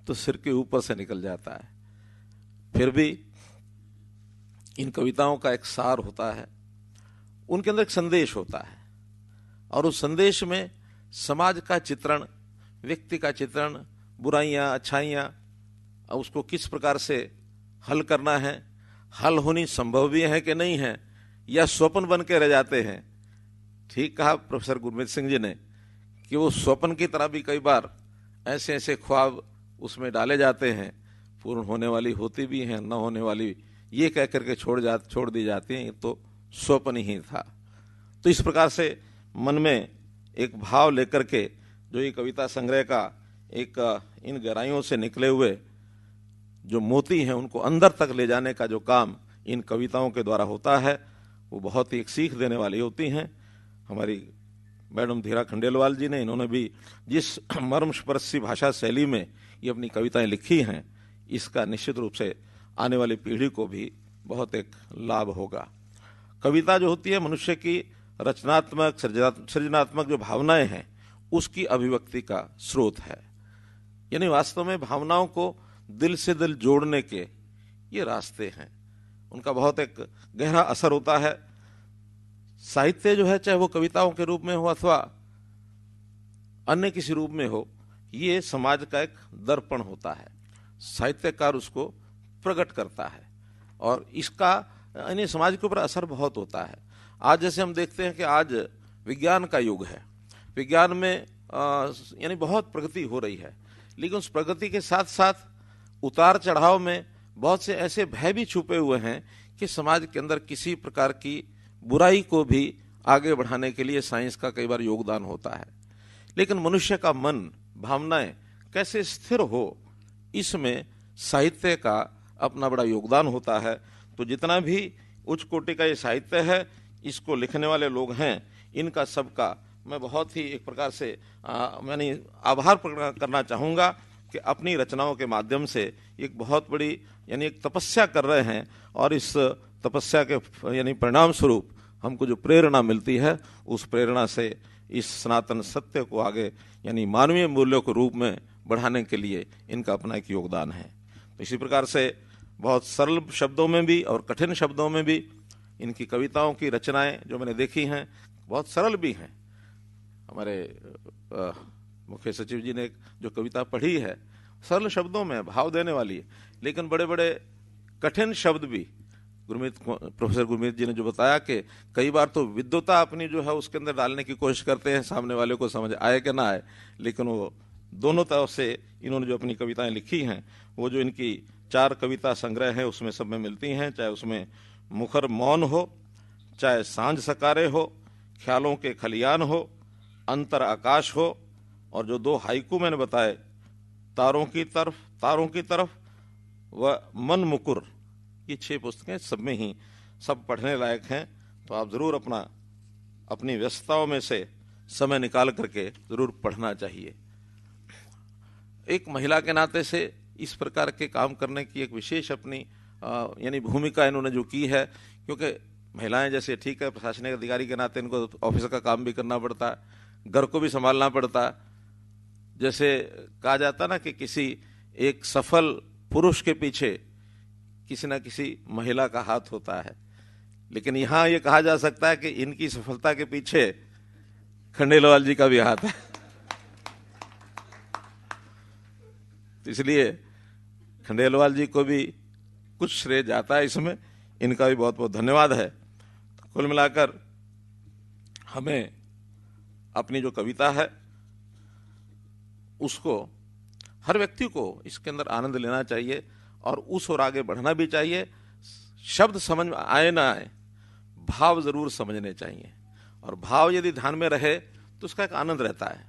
तो सिर के ऊपर से निकल जाता है। फिर भी इन कविताओं का एक सार होता है, उनके अंदर एक संदेश होता है, और उस संदेश में समाज का चित्रण, व्यक्ति का चित्रण, बुराइयां, अच्छाइयां, उसको किस प्रकार से हल करना है, हल होनी संभव भी है कि नहीं है, या स्वप्न बन के रह जाते हैं। ठीक कहा प्रोफेसर गुरमीत सिंह जी ने कि वो स्वप्न की तरह भी कई बार ऐसे ऐसे ख्वाब उसमें डाले जाते हैं, पूर्ण होने वाली होती भी हैं, न होने वाली ये कह करके छोड़ दी जाती हैं, तो स्वप्न ही था। तो इस प्रकार से मन में एक भाव लेकर के जो ये कविता संग्रह का एक इन गहराइयों से निकले हुए जो मोती हैं उनको अंदर तक ले जाने का जो काम इन कविताओं के द्वारा होता है, वो बहुत ही एक सीख देने वाली होती हैं। हमारी मैडम धीरा खंडेलवाल जी ने, इन्होंने भी जिस मर्मस्पर्शी भाषा शैली में ये अपनी कविताएं लिखी हैं, इसका निश्चित रूप से आने वाली पीढ़ी को भी बहुत एक लाभ होगा। कविता जो होती है मनुष्य की रचनात्मक, सृजनात्मक जो भावनाएं हैं उसकी अभिव्यक्ति का स्रोत है। यानी वास्तव में भावनाओं को दिल से दिल जोड़ने के ये रास्ते हैं, उनका बहुत एक गहरा असर होता है। साहित्य जो है, चाहे वो कविताओं के रूप में हो अथवा अन्य किसी रूप में हो, ये समाज का एक दर्पण होता है। साहित्यकार उसको प्रकट करता है और इसका यानी समाज के ऊपर असर बहुत होता है। आज जैसे हम देखते हैं कि आज विज्ञान का युग है, विज्ञान में यानी बहुत प्रगति हो रही है, लेकिन उस प्रगति के साथ साथ उतार चढ़ाव में बहुत से ऐसे भय भी छुपे हुए हैं कि समाज के अंदर किसी प्रकार की बुराई को भी आगे बढ़ाने के लिए साइंस का कई बार योगदान होता है। लेकिन मनुष्य का मन, भावनाएं कैसे स्थिर हो, इसमें साहित्य का अपना बड़ा योगदान होता है। तो जितना भी उच्च कोटि का ये साहित्य है, इसको लिखने वाले लोग हैं, इनका सबका मैं बहुत ही एक प्रकार से मैंने आभार प्रकट करना चाहूँगा कि अपनी रचनाओं के माध्यम से एक बहुत बड़ी यानी एक तपस्या कर रहे हैं और इस तपस्या के यानी परिणाम स्वरूप हमको जो प्रेरणा मिलती है, उस प्रेरणा से इस सनातन सत्य को आगे यानी मानवीय मूल्यों के रूप में बढ़ाने के लिए इनका अपना एक योगदान है। तो इसी प्रकार से बहुत सरल शब्दों में भी और कठिन शब्दों में भी इनकी कविताओं की रचनाएं जो मैंने देखी हैं बहुत सरल भी हैं। हमारे मुख्य सचिव जी ने जो कविता पढ़ी है सरल शब्दों में भाव देने वाली है, लेकिन बड़े बड़े कठिन शब्द भी प्रोफेसर गुरमीत जी ने जो बताया कि कई बार तो विद्वता अपनी जो है उसके अंदर डालने की कोशिश करते हैं, सामने वाले को समझ आए कि ना आए, लेकिन वो दोनों तरफ से इन्होंने जो अपनी कविताएं लिखी हैं, वो जो इनकी 4 कविता संग्रह है उसमें सब में मिलती हैं, चाहे उसमें मुखर मौन हो, चाहे सांझ सकारे हो, ख्यालों के खलियान हो, अंतर आकाश हो, और जो 2 हाइकू मैंने बताए, तारों की तरफ व मन मुकुर, ये 6 पुस्तकें सब में ही सब पढ़ने लायक हैं। तो आप जरूर अपनी व्यस्तताओं में से समय निकाल करके जरूर पढ़ना चाहिए। एक महिला के नाते से इस प्रकार के काम करने की एक विशेष अपनी यानी भूमिका इन्होंने जो की है, क्योंकि महिलाएं जैसे ठीक है प्रशासनिक अधिकारी के नाते इनको ऑफिस का काम भी करना पड़ता है, घर को भी संभालना पड़ता है। जैसे कहा जाता ना कि किसी एक सफल पुरुष के पीछे किसी न किसी महिला का हाथ होता है, लेकिन यहाँ ये कहा जा सकता है कि इनकी सफलता के पीछे खंडेलवाल जी का भी हाथ है। तो इसलिए खंडेलवाल जी को भी कुछ श्रेय जाता है इसमें, इनका भी बहुत बहुत धन्यवाद है। तो कुल मिलाकर हमें अपनी जो कविता है उसको हर व्यक्ति को इसके अंदर आनंद लेना चाहिए और उस ओर आगे बढ़ना भी चाहिए। शब्द समझ में आए ना आए, भाव जरूर समझने चाहिए, और भाव यदि ध्यान में रहे तो उसका एक आनंद रहता है।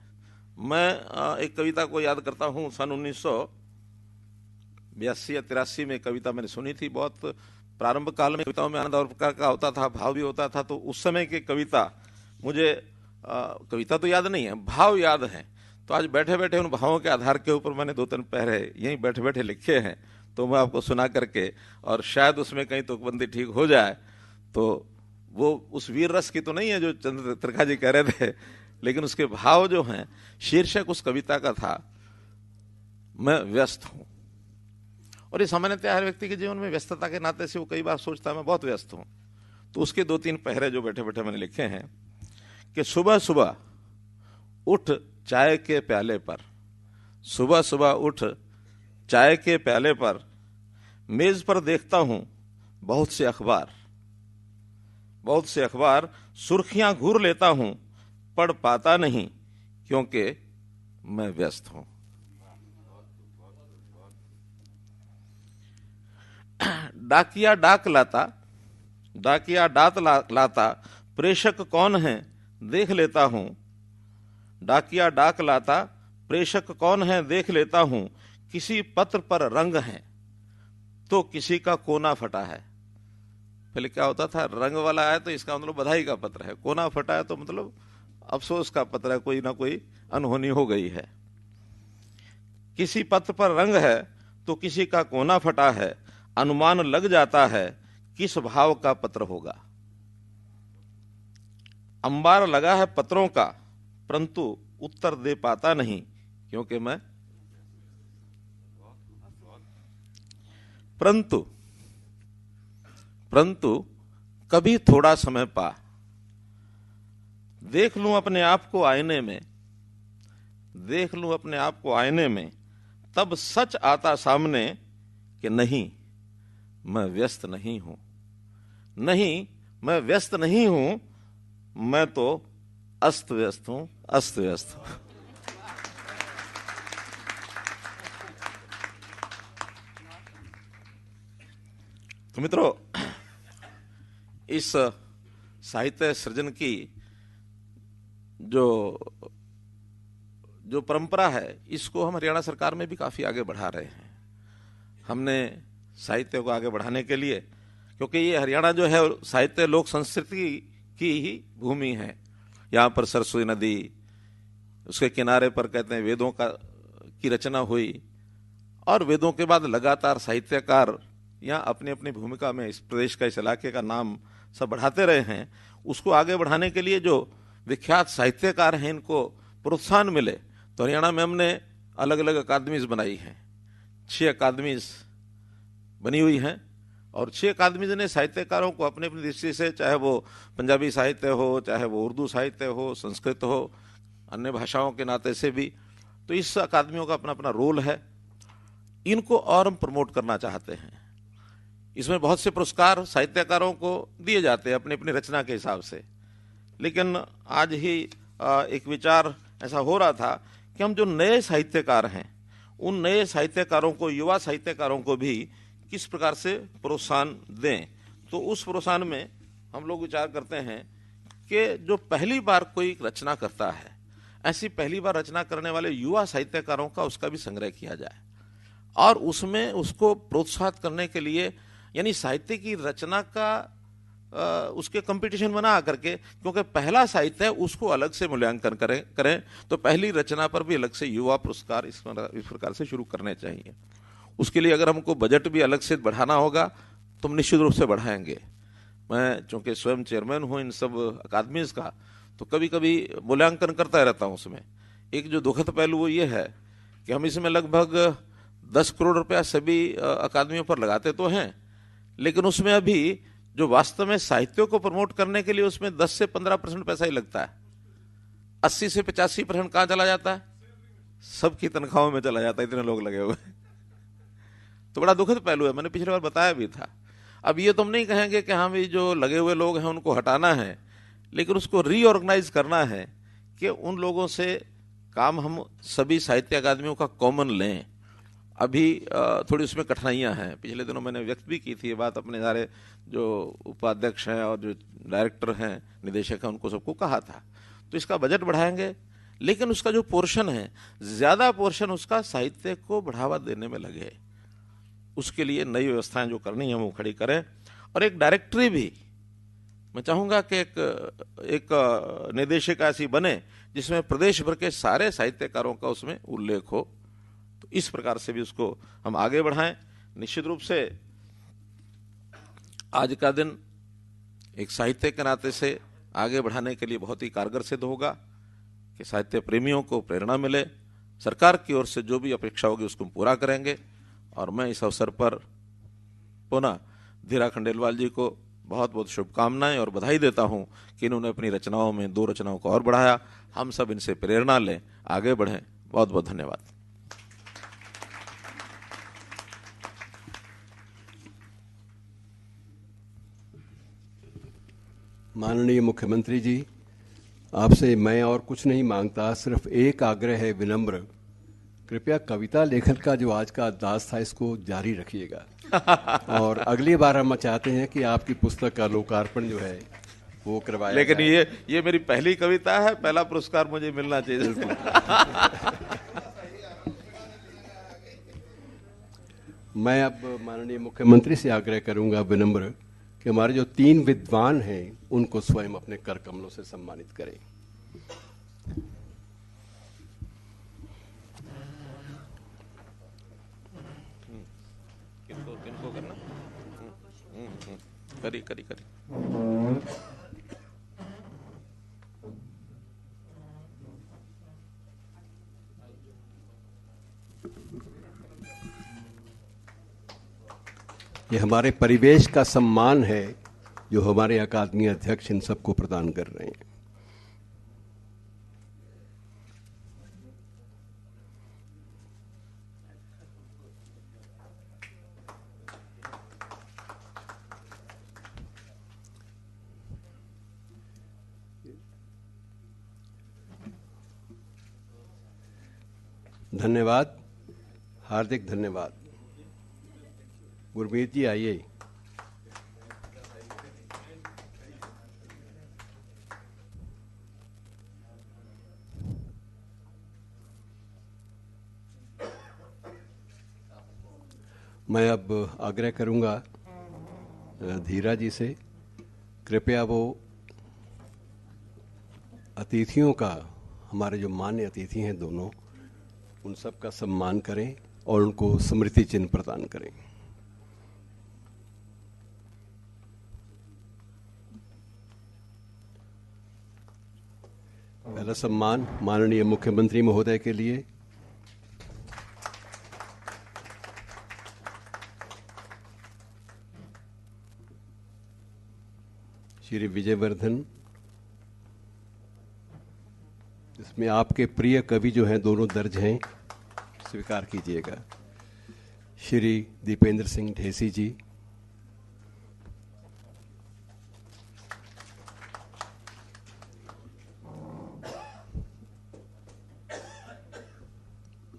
मैं एक कविता को याद करता हूँ, सन 1982 या 83 में कविता मैंने सुनी थी। बहुत प्रारंभ काल में कविताओं में आनंद और प्रकार का होता था, भाव भी होता था। तो उस समय की कविता मुझे कविता तो याद नहीं है, भाव याद है। तो आज बैठे बैठे उन भावों के आधार के ऊपर मैंने 2-3 पहरे यहीं बैठे बैठे लिखे हैं, तो मैं आपको सुना करके, और शायद उसमें कहीं तुकबंदी ठीक हो जाए। तो वो उस वीर रस की तो नहीं है जो चंद्र त्रिखा जी कह रहे थे, लेकिन उसके भाव जो हैं, शीर्षक उस कविता का था मैं व्यस्त हूं। और ये सामान्यतः हर व्यक्ति के जीवन में व्यस्तता के नाते से वो कई बार सोचता है मैं बहुत व्यस्त हूं। तो उसके 2-3 पहरे जो बैठे बैठे मैंने लिखे हैं कि सुबह सुबह उठ चाय के प्याले पर, सुबह सुबह उठ चाय के प्याले पर, मेज पर देखता हूं बहुत से अखबार, सुर्खियां घूर लेता हूं, पढ़ पाता नहीं क्योंकि मैं व्यस्त हूं। डाकिया डाक लाता, प्रेषक कौन है देख लेता हूं। डाकिया डाक लाता, प्रेषक कौन है देख लेता हूं। किसी पत्र पर रंग है तो किसी का कोना फटा है। पहले क्या होता था, रंग वाला है तो इसका मतलब बधाई का पत्र है, कोना फटा है तो मतलब अफसोस का पत्र है, कोई ना कोई अनहोनी हो गई है। किसी पत्र पर रंग है तो किसी का कोना फटा है, अनुमान लग जाता है किस भाव का पत्र होगा। अंबार लगा है पत्रों का, परंतु उत्तर दे पाता नहीं क्योंकि मैं परंतु कभी थोड़ा समय पा, देख लूं अपने आप को आईने में, देख लूं अपने आप को आईने में, तब सच आता सामने कि नहीं मैं व्यस्त नहीं हूं, नहीं मैं व्यस्त नहीं हूं, मैं तो अस्त व्यस्त हूं, अस्त व्यस्त हूं। तो मित्रों, इस साहित्य सृजन की जो परंपरा है, इसको हम हरियाणा सरकार में भी काफी आगे बढ़ा रहे हैं। हमने साहित्य को आगे बढ़ाने के लिए, क्योंकि ये हरियाणा जो है साहित्य लोक संस्कृति की ही भूमि है। यहाँ पर सरस्वती नदी, उसके किनारे पर कहते हैं वेदों की रचना हुई, और वेदों के बाद लगातार साहित्यकार यहाँ अपनी अपनी भूमिका में इस प्रदेश का, इस इलाके का नाम सब बढ़ाते रहे हैं। उसको आगे बढ़ाने के लिए जो विख्यात साहित्यकार हैं, इनको प्रोत्साहन मिले, तो हरियाणा में हमने अलग अलग अकादमीज बनाई हैं। 6 अकादमीज बनी हुई हैं, और 6 अकादमीज ने साहित्यकारों को अपनी अपनी दृष्टि से, चाहे वो पंजाबी साहित्य हो, चाहे वो उर्दू साहित्य हो, संस्कृत हो, अन्य भाषाओं के नाते से भी, तो इस अकादमियों का अपना अपना रोल है। इनको और हम प्रमोट करना चाहते हैं। इसमें बहुत से पुरस्कार साहित्यकारों को दिए जाते हैं अपनी अपनी रचना के हिसाब से, लेकिन आज ही एक विचार ऐसा हो रहा था कि हम जो नए साहित्यकार हैं, उन नए साहित्यकारों को, युवा साहित्यकारों को भी किस प्रकार से प्रोत्साहन दें। तो उस प्रोत्साहन में हम लोग विचार करते हैं कि जो पहली बार कोई रचना करता है, ऐसी पहली बार रचना करने वाले युवा साहित्यकारों का उसका भी संग्रह किया जाए, और उसमें उसको प्रोत्साहित करने के लिए, यानी साहित्य की रचना का उसके कंपटीशन बना करके, क्योंकि पहला साहित्य है उसको अलग से मूल्यांकन करें, तो पहली रचना पर भी अलग से युवा पुरस्कार इस प्रकार से शुरू करने चाहिए। उसके लिए अगर हमको बजट भी अलग से बढ़ाना होगा तो हम निश्चित रूप से बढ़ाएंगे। मैं चूंकि स्वयं चेयरमैन हूँ इन सब अकादमीज का, तो कभी कभी मूल्यांकन करता रहता हूँ। उसमें एक जो दुखद पहलू वो ये है कि हम इसमें लगभग 10 करोड़ रुपया सभी अकादमियों पर लगाते तो हैं, लेकिन उसमें अभी जो वास्तव में साहित्य को प्रमोट करने के लिए उसमें 10 से 15% पैसा ही लगता है। 80 से 85% कहाँ चला जाता है? सबकी तनख्वाहों में चला जाता है, इतने लोग लगे हुए। तो बड़ा दुखद पहलू है, मैंने पिछली बार बताया भी था। अब ये तुम नहीं कहेंगे कि हाँ भी जो लगे हुए लोग हैं उनको हटाना है, लेकिन उसको रीऑर्गेनाइज करना है कि उन लोगों से काम हम सभी साहित्य अकादमियों का कॉमन लें। अभी थोड़ी उसमें कठिनाइयां हैं। पिछले दिनों मैंने व्यक्त भी की थी ये बात, अपने सारे जो उपाध्यक्ष हैं और जो डायरेक्टर हैं, निदेशक हैं, उनको सबको कहा था। तो इसका बजट बढ़ाएंगे, लेकिन उसका जो पोर्शन है, ज्यादा पोर्शन उसका साहित्य को बढ़ावा देने में लगे। उसके लिए नई व्यवस्थाएं जो करनी है वो खड़ी करें, और एक डायरेक्टरी भी मैं चाहूंगा कि एक निदेशिका ऐसी बने जिसमें प्रदेश भर के सारे साहित्यकारों का उसमें उल्लेख हो। तो इस प्रकार से भी उसको हम आगे बढ़ाएं। निश्चित रूप से आज का दिन एक साहित्य के नाते से आगे बढ़ाने के लिए बहुत ही कारगर सिद्ध होगा कि साहित्य प्रेमियों को प्रेरणा मिले। सरकार की ओर से जो भी अपेक्षा होगी उसको पूरा करेंगे। और मैं इस अवसर पर पुनः धीरा खंडेलवाल जी को बहुत बहुत शुभकामनाएं और बधाई देता हूं कि इन्होंने अपनी रचनाओं में 2 रचनाओं को और बढ़ाया। हम सब इनसे प्रेरणा लें, आगे बढ़ें। बहुत बहुत धन्यवाद। माननीय मुख्यमंत्री जी, आपसे मैं और कुछ नहीं मांगता, सिर्फ एक आग्रह है विनम्र। कृपया कविता लेखन का जो आज का अभ्यास था इसको जारी रखिएगा। और अगली बार हम चाहते हैं कि आपकी पुस्तक का लोकार्पण जो है वो करवाया लेकिन जाए। ये मेरी पहली कविता है, पहला पुरस्कार मुझे मिलना चाहिए। मैं अब माननीय मुख्यमंत्री से आग्रह करूंगा विनम्र कि हमारे जो 3 विद्वान हैं उनको स्वयं अपने कर कमलों से सम्मानित करें। किनको करना? करी ये हमारे परिवेश का सम्मान है जो हमारे अकादमी अध्यक्ष इन सबको प्रदान कर रहे हैं। धन्यवाद, हार्दिक धन्यवाद। गुरमीत जी आइए। मैं अब आग्रह करूंगा धीरा जी से, कृपया वो अतिथियों का, हमारे जो मान्य अतिथि हैं दोनों, उन सब का सम्मान करें और उनको स्मृति चिन्ह प्रदान करें। पहला सम्मान माननीय मुख्यमंत्री महोदय के लिए। श्री विजयवर्धन, इसमें आपके प्रिय कवि जो हैं दोनों दर्ज हैं, स्वीकार कीजिएगा। श्री दीपेंद्र सिंह ढेसी जी,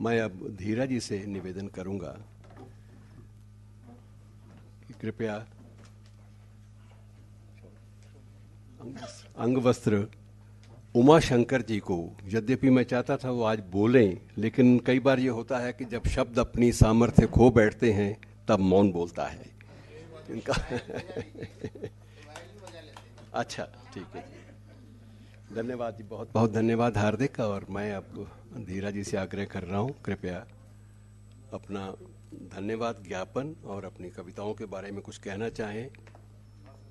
मैं अब धीरा जी से निवेदन करूंगा कि कृपया अंगवस्त्र उमा शंकर जी को, यद्यपि मैं चाहता था वो आज बोलें, लेकिन कई बार ये होता है कि जब शब्द अपनी सामर्थ्य खो बैठते हैं तब मौन बोलता है इनका। अच्छा, ठीक है, धन्यवाद जी, बहुत बहुत धन्यवाद हार्दिक। और मैं अब धीरा जी से आग्रह कर रहा हूँ, कृपया अपना धन्यवाद ज्ञापन और अपनी कविताओं के बारे में कुछ कहना चाहें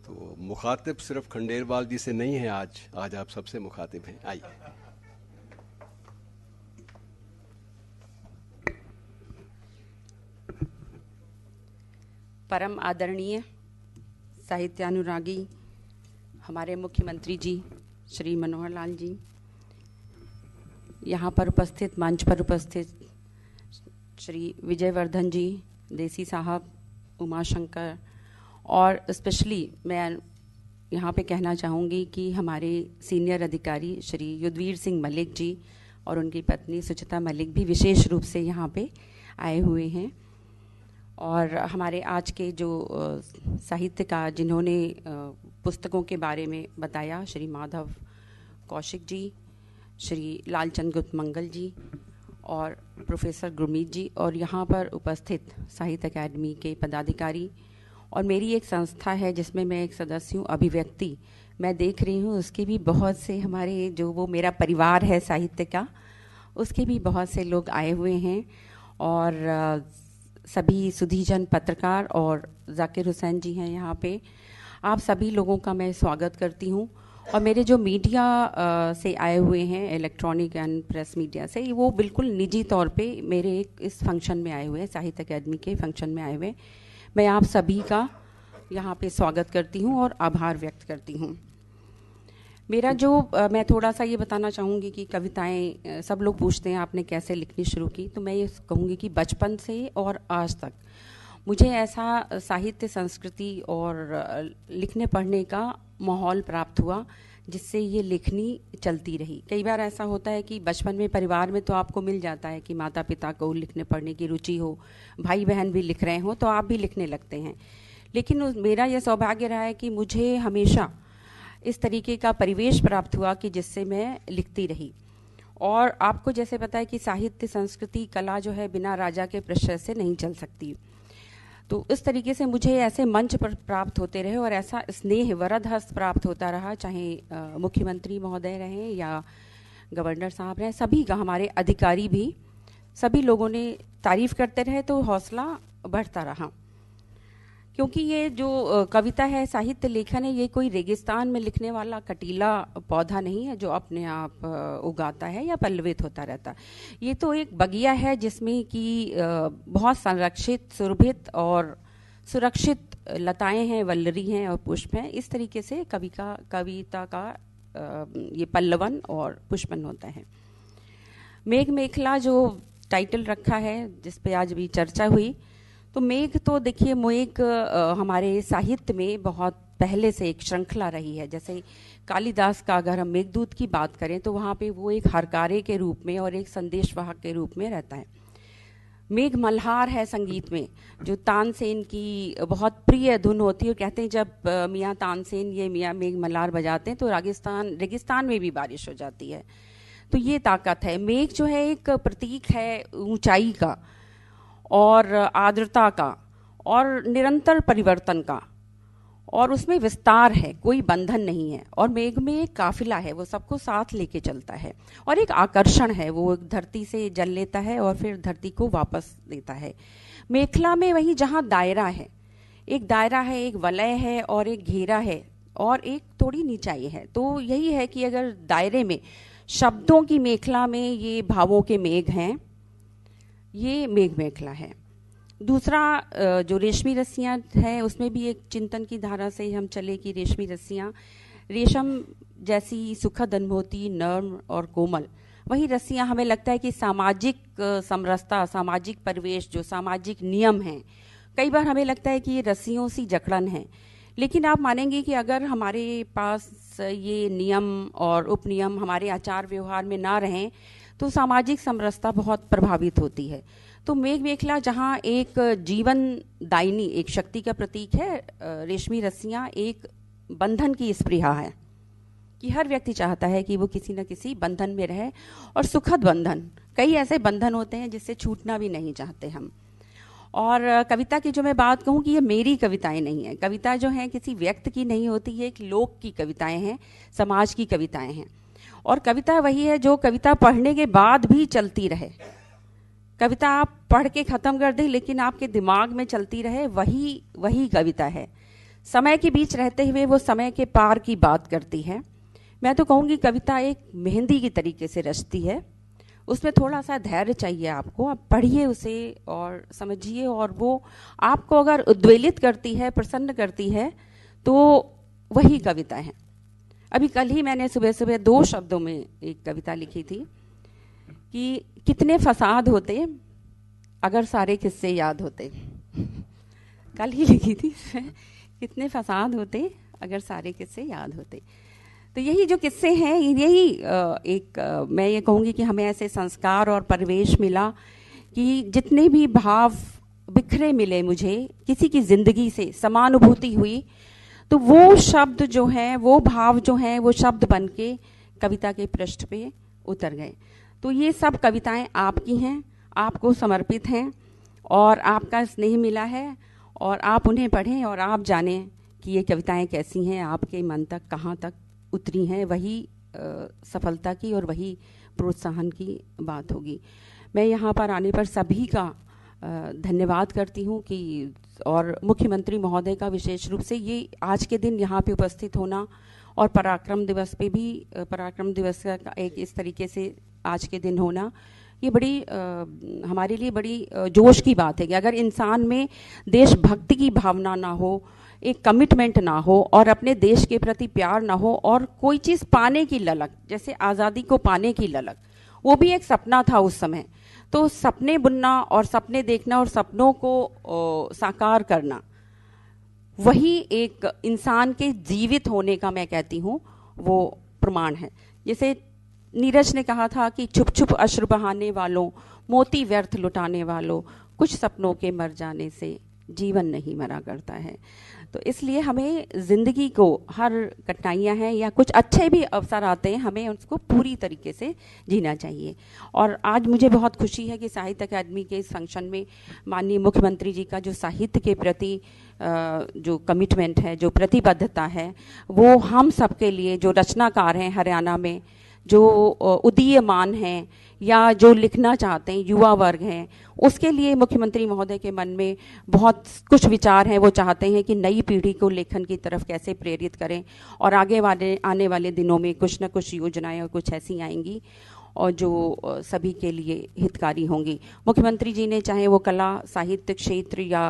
तो मुखातिब सिर्फ खंडेलवाल जी से नहीं है, आज आप सबसे मुखातिब हैं। आइए। परम आदरणीय साहित्यानुरागी हमारे मुख्यमंत्री जी श्री मनोहर लाल जी, यहाँ पर उपस्थित, मंच पर उपस्थित श्री विजयवर्धन जी, देसी साहब, उमाशंकर, और स्पेशली मैं यहाँ पे कहना चाहूँगी कि हमारे सीनियर अधिकारी श्री युद्धवीर सिंह मलिक जी और उनकी पत्नी सुचिता मलिक भी विशेष रूप से यहाँ पे आए हुए हैं। और हमारे आज के जो साहित्यकार जिन्होंने पुस्तकों के बारे में बताया, श्री माधव कौशिक जी, श्री लालचंद गुप्तमंगल जी और प्रोफेसर गुरमीत जी, और यहाँ पर उपस्थित साहित्य अकादमी के पदाधिकारी, और मेरी एक संस्था है जिसमें मैं एक सदस्य हूँ, अभिव्यक्ति, मैं देख रही हूँ उसके भी बहुत से, हमारे जो वो मेरा परिवार है साहित्य का, उसके भी बहुत से लोग आए हुए हैं। और सभी सुधीजन पत्रकार और जाकिर हुसैन जी हैं यहाँ पे, आप सभी लोगों का मैं स्वागत करती हूँ। और मेरे जो मीडिया से आए हुए हैं, इलेक्ट्रॉनिक एंड प्रेस मीडिया से, वो बिल्कुल निजी तौर पे मेरे इस फंक्शन में आए हुए हैं, साहित्य अकादमी के फंक्शन में आए हुए हैं। मैं आप सभी का यहाँ पे स्वागत करती हूँ और आभार व्यक्त करती हूँ। मेरा जो मैं थोड़ा सा ये बताना चाहूँगी कि कविताएं, सब लोग पूछते हैं आपने कैसे लिखनी शुरू की, तो मैं ये कहूँगी कि बचपन से और आज तक मुझे ऐसा साहित्य, संस्कृति और लिखने पढ़ने का माहौल प्राप्त हुआ जिससे ये लेखनी चलती रही। कई बार ऐसा होता है कि बचपन में परिवार में तो आपको मिल जाता है कि माता पिता को लिखने पढ़ने की रुचि हो, भाई बहन भी लिख रहे हो तो आप भी लिखने लगते हैं। लेकिन मेरा यह सौभाग्य रहा है कि मुझे हमेशा इस तरीके का परिवेश प्राप्त हुआ कि जिससे मैं लिखती रही। और आपको जैसे पता है कि साहित्य, संस्कृति, कला जो है बिना राजा के प्रश्रय से नहीं चल सकती। तो इस तरीके से मुझे ऐसे मंच पर प्राप्त होते रहे और ऐसा स्नेह वरद हस्त प्राप्त होता रहा, चाहे मुख्यमंत्री महोदय रहें या गवर्नर साहब रहें, सभी का, हमारे अधिकारी भी, सभी लोगों ने तारीफ करते रहे तो हौसला बढ़ता रहा। क्योंकि ये जो कविता है, साहित्य लेखन है, ये कोई रेगिस्तान में लिखने वाला कटीला पौधा नहीं है जो अपने आप उगाता है या पल्लवित होता रहता। ये तो एक बगिया है जिसमें कि बहुत संरक्षित, सुरभित और सुरक्षित लताएं हैं, वल्लरी हैं और पुष्प हैं। इस तरीके से कविता का ये पल्लवन और पुष्पन होता है। मेघ मेखला जो टाइटल रखा है जिस पे आज भी चर्चा हुई, तो मेघ तो देखिए मेघ हमारे साहित्य में बहुत पहले से एक श्रृंखला रही है। जैसे कालिदास का अगर हम मेघदूत की बात करें तो वहाँ पे वो एक हरकारे के रूप में और एक संदेशवाहक के रूप में रहता है। मेघ मल्हार है संगीत में, जो तानसेन की बहुत प्रिय धुन होती है। कहते हैं जब मियाँ तानसेन ये मियाँ मेघ मल्हार बजाते हैं तो रेगिस्तान में भी बारिश हो जाती है। तो ये ताकत है। मेघ जो है एक प्रतीक है ऊंचाई का और आर्द्रता का और निरंतर परिवर्तन का, और उसमें विस्तार है, कोई बंधन नहीं है। और मेघ में एक काफिला है, वो सबको साथ लेके चलता है और एक आकर्षण है, वो धरती से जल लेता है और फिर धरती को वापस देता है। मेखला में वही जहाँ दायरा है, एक दायरा है, एक वलय है और एक घेरा है और एक थोड़ी निचाई है। तो यही है कि अगर दायरे में शब्दों की मेखला में ये भावों के मेघ हैं, ये मेघ मेखला है। दूसरा जो रेशमी रस्सियाँ हैं उसमें भी एक चिंतन की धारा से हम चले कि रेशमी रस्सियाँ रेशम जैसी सुखद अनुभूति, नर्म और कोमल, वही रस्सियाँ हमें लगता है कि सामाजिक समरसता, सामाजिक परिवेश, जो सामाजिक नियम हैं, कई बार हमें लगता है कि ये रस्सियों सी जकड़न है। लेकिन आप मानेंगे कि अगर हमारे पास ये नियम और उपनियम हमारे आचार व्यवहार में ना रहें तो सामाजिक समरसता बहुत प्रभावित होती है। तो मेघ मेखला जहाँ एक जीवन दायिनी, एक शक्ति का प्रतीक है, रेशमी रस्सियाँ एक बंधन की स्पृहा है कि हर व्यक्ति चाहता है कि वो किसी न किसी बंधन में रहे, और सुखद बंधन। कई ऐसे बंधन होते हैं जिससे छूटना भी नहीं चाहते हम। और कविता की जो मैं बात कहूँ कि ये मेरी कविताएं नहीं है, कविता जो है किसी व्यक्ति की नहीं होती, ये एक लोक की कविताएं हैं, समाज की कविताएं हैं। और कविता वही है जो कविता पढ़ने के बाद भी चलती रहे। कविता आप पढ़ के ख़त्म कर दें लेकिन आपके दिमाग में चलती रहे, वही कविता है। समय के बीच रहते हुए वो समय के पार की बात करती है। मैं तो कहूँगी कविता एक मेहंदी की तरीके से रचती है, उसमें थोड़ा सा धैर्य चाहिए आपको। आप पढ़िए उसे और समझिए, और वो आपको अगर उद्वेलित करती है, प्रसन्न करती है, तो वही कविता है। अभी कल ही मैंने सुबह सुबह 2 शब्दों में एक कविता लिखी थी कि कितने फसाद होते अगर सारे किस्से याद होते। कल ही लिखी थी कितने फसाद होते अगर सारे किस्से याद होते। तो यही जो किस्से हैं, यही एक मैं ये कहूँगी कि हमें ऐसे संस्कार और परिवेश मिला कि जितने भी भाव बिखरे मिले मुझे किसी की ज़िंदगी से, समानुभूति हुई, तो वो शब्द जो हैं, वो भाव जो हैं, वो शब्द बन के कविता के पृष्ठ पे उतर गए। तो ये सब कविताएं आपकी हैं, आपको समर्पित हैं, और आपका स्नेह मिला है, और आप उन्हें पढ़ें और आप जानें कि ये कविताएं कैसी हैं, आपके मन तक कहाँ तक उतरी हैं। वही सफलता की और वही प्रोत्साहन की बात होगी। मैं यहाँ पर आने पर सभी का धन्यवाद करती हूँ कि, और मुख्यमंत्री महोदय का विशेष रूप से ये आज के दिन यहाँ पे उपस्थित होना, और पराक्रम दिवस पे भी, पराक्रम दिवस का एक इस तरीके से आज के दिन होना, ये बड़ी हमारे लिए बड़ी जोश की बात है कि अगर इंसान में देशभक्ति की भावना ना हो, एक कमिटमेंट ना हो, और अपने देश के प्रति प्यार ना हो, और कोई चीज़ पाने की ललक, जैसे आज़ादी को पाने की ललक, वो भी एक सपना था उस समय। तो सपने बुनना और सपने देखना और सपनों को साकार करना, वही एक इंसान के जीवित होने का, मैं कहती हूँ, वो प्रमाण है। जैसे नीरज ने कहा था कि छुप छुप अश्रु बहाने वालों, मोती व्यर्थ लुटाने वालों, कुछ सपनों के मर जाने से जीवन नहीं मरा करता है। तो इसलिए हमें ज़िंदगी को, हर कठिनाइयाँ हैं या कुछ अच्छे भी अवसर आते हैं, हमें उसको पूरी तरीके से जीना चाहिए। और आज मुझे बहुत खुशी है कि साहित्य अकादमी के इस फंक्शन में माननीय मुख्यमंत्री जी का जो साहित्य के प्रति जो कमिटमेंट है, जो प्रतिबद्धता है, वो हम सब के लिए, जो रचनाकार हैं हरियाणा में, जो उदीयमान हैं या जो लिखना चाहते हैं, युवा वर्ग हैं, उसके लिए मुख्यमंत्री महोदय के मन में बहुत कुछ विचार हैं। वो चाहते हैं कि नई पीढ़ी को लेखन की तरफ कैसे प्रेरित करें, और आने वाले दिनों में कुछ न कुछ योजनाएं और कुछ ऐसी आएंगी। और जो सभी के लिए हितकारी होंगी। मुख्यमंत्री जी ने चाहे वो कला साहित्य क्षेत्र या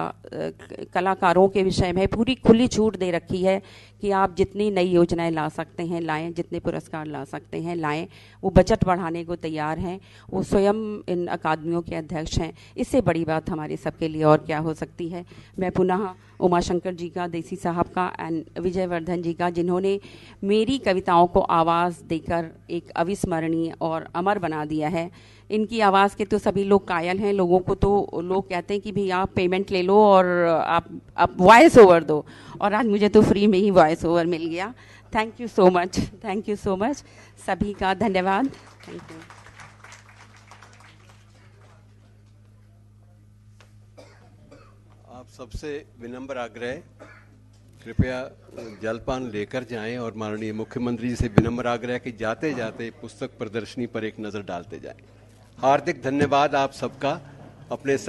कलाकारों के विषय में पूरी खुली छूट दे रखी है कि आप जितनी नई योजनाएं ला सकते हैं लाएं, जितने पुरस्कार ला सकते हैं लाएं। वो बजट बढ़ाने को तैयार हैं, वो स्वयं इन अकादमियों के अध्यक्ष हैं। इससे बड़ी बात हमारे सबके लिए और क्या हो सकती है। मैं पुनः उमाशंकर जी का, देसी साहब का एंड विजयवर्धन जी का, जिन्होंने मेरी कविताओं को आवाज़ देकर एक अविस्मरणीय और अमर बना दिया है। इनकी आवाज़ के तो सभी लोग कायल हैं। लोगों को तो लोग कहते हैं कि भाई आप पेमेंट ले लो और आप वॉइस ओवर दो, और आज मुझे तो फ्री में ही वॉइस ओवर मिल गया। Thank you so much, thank you so much, सभी का धन्यवाद। Thank you. आप सबसे विनम्र आग्रह, कृपया जलपान लेकर जाएं और माननीय मुख्यमंत्री जी से विनम्र आग्रह कि जाते जाते पुस्तक प्रदर्शनी पर एक नज़र डालते जाएं। हार्दिक धन्यवाद आप सबका। अपने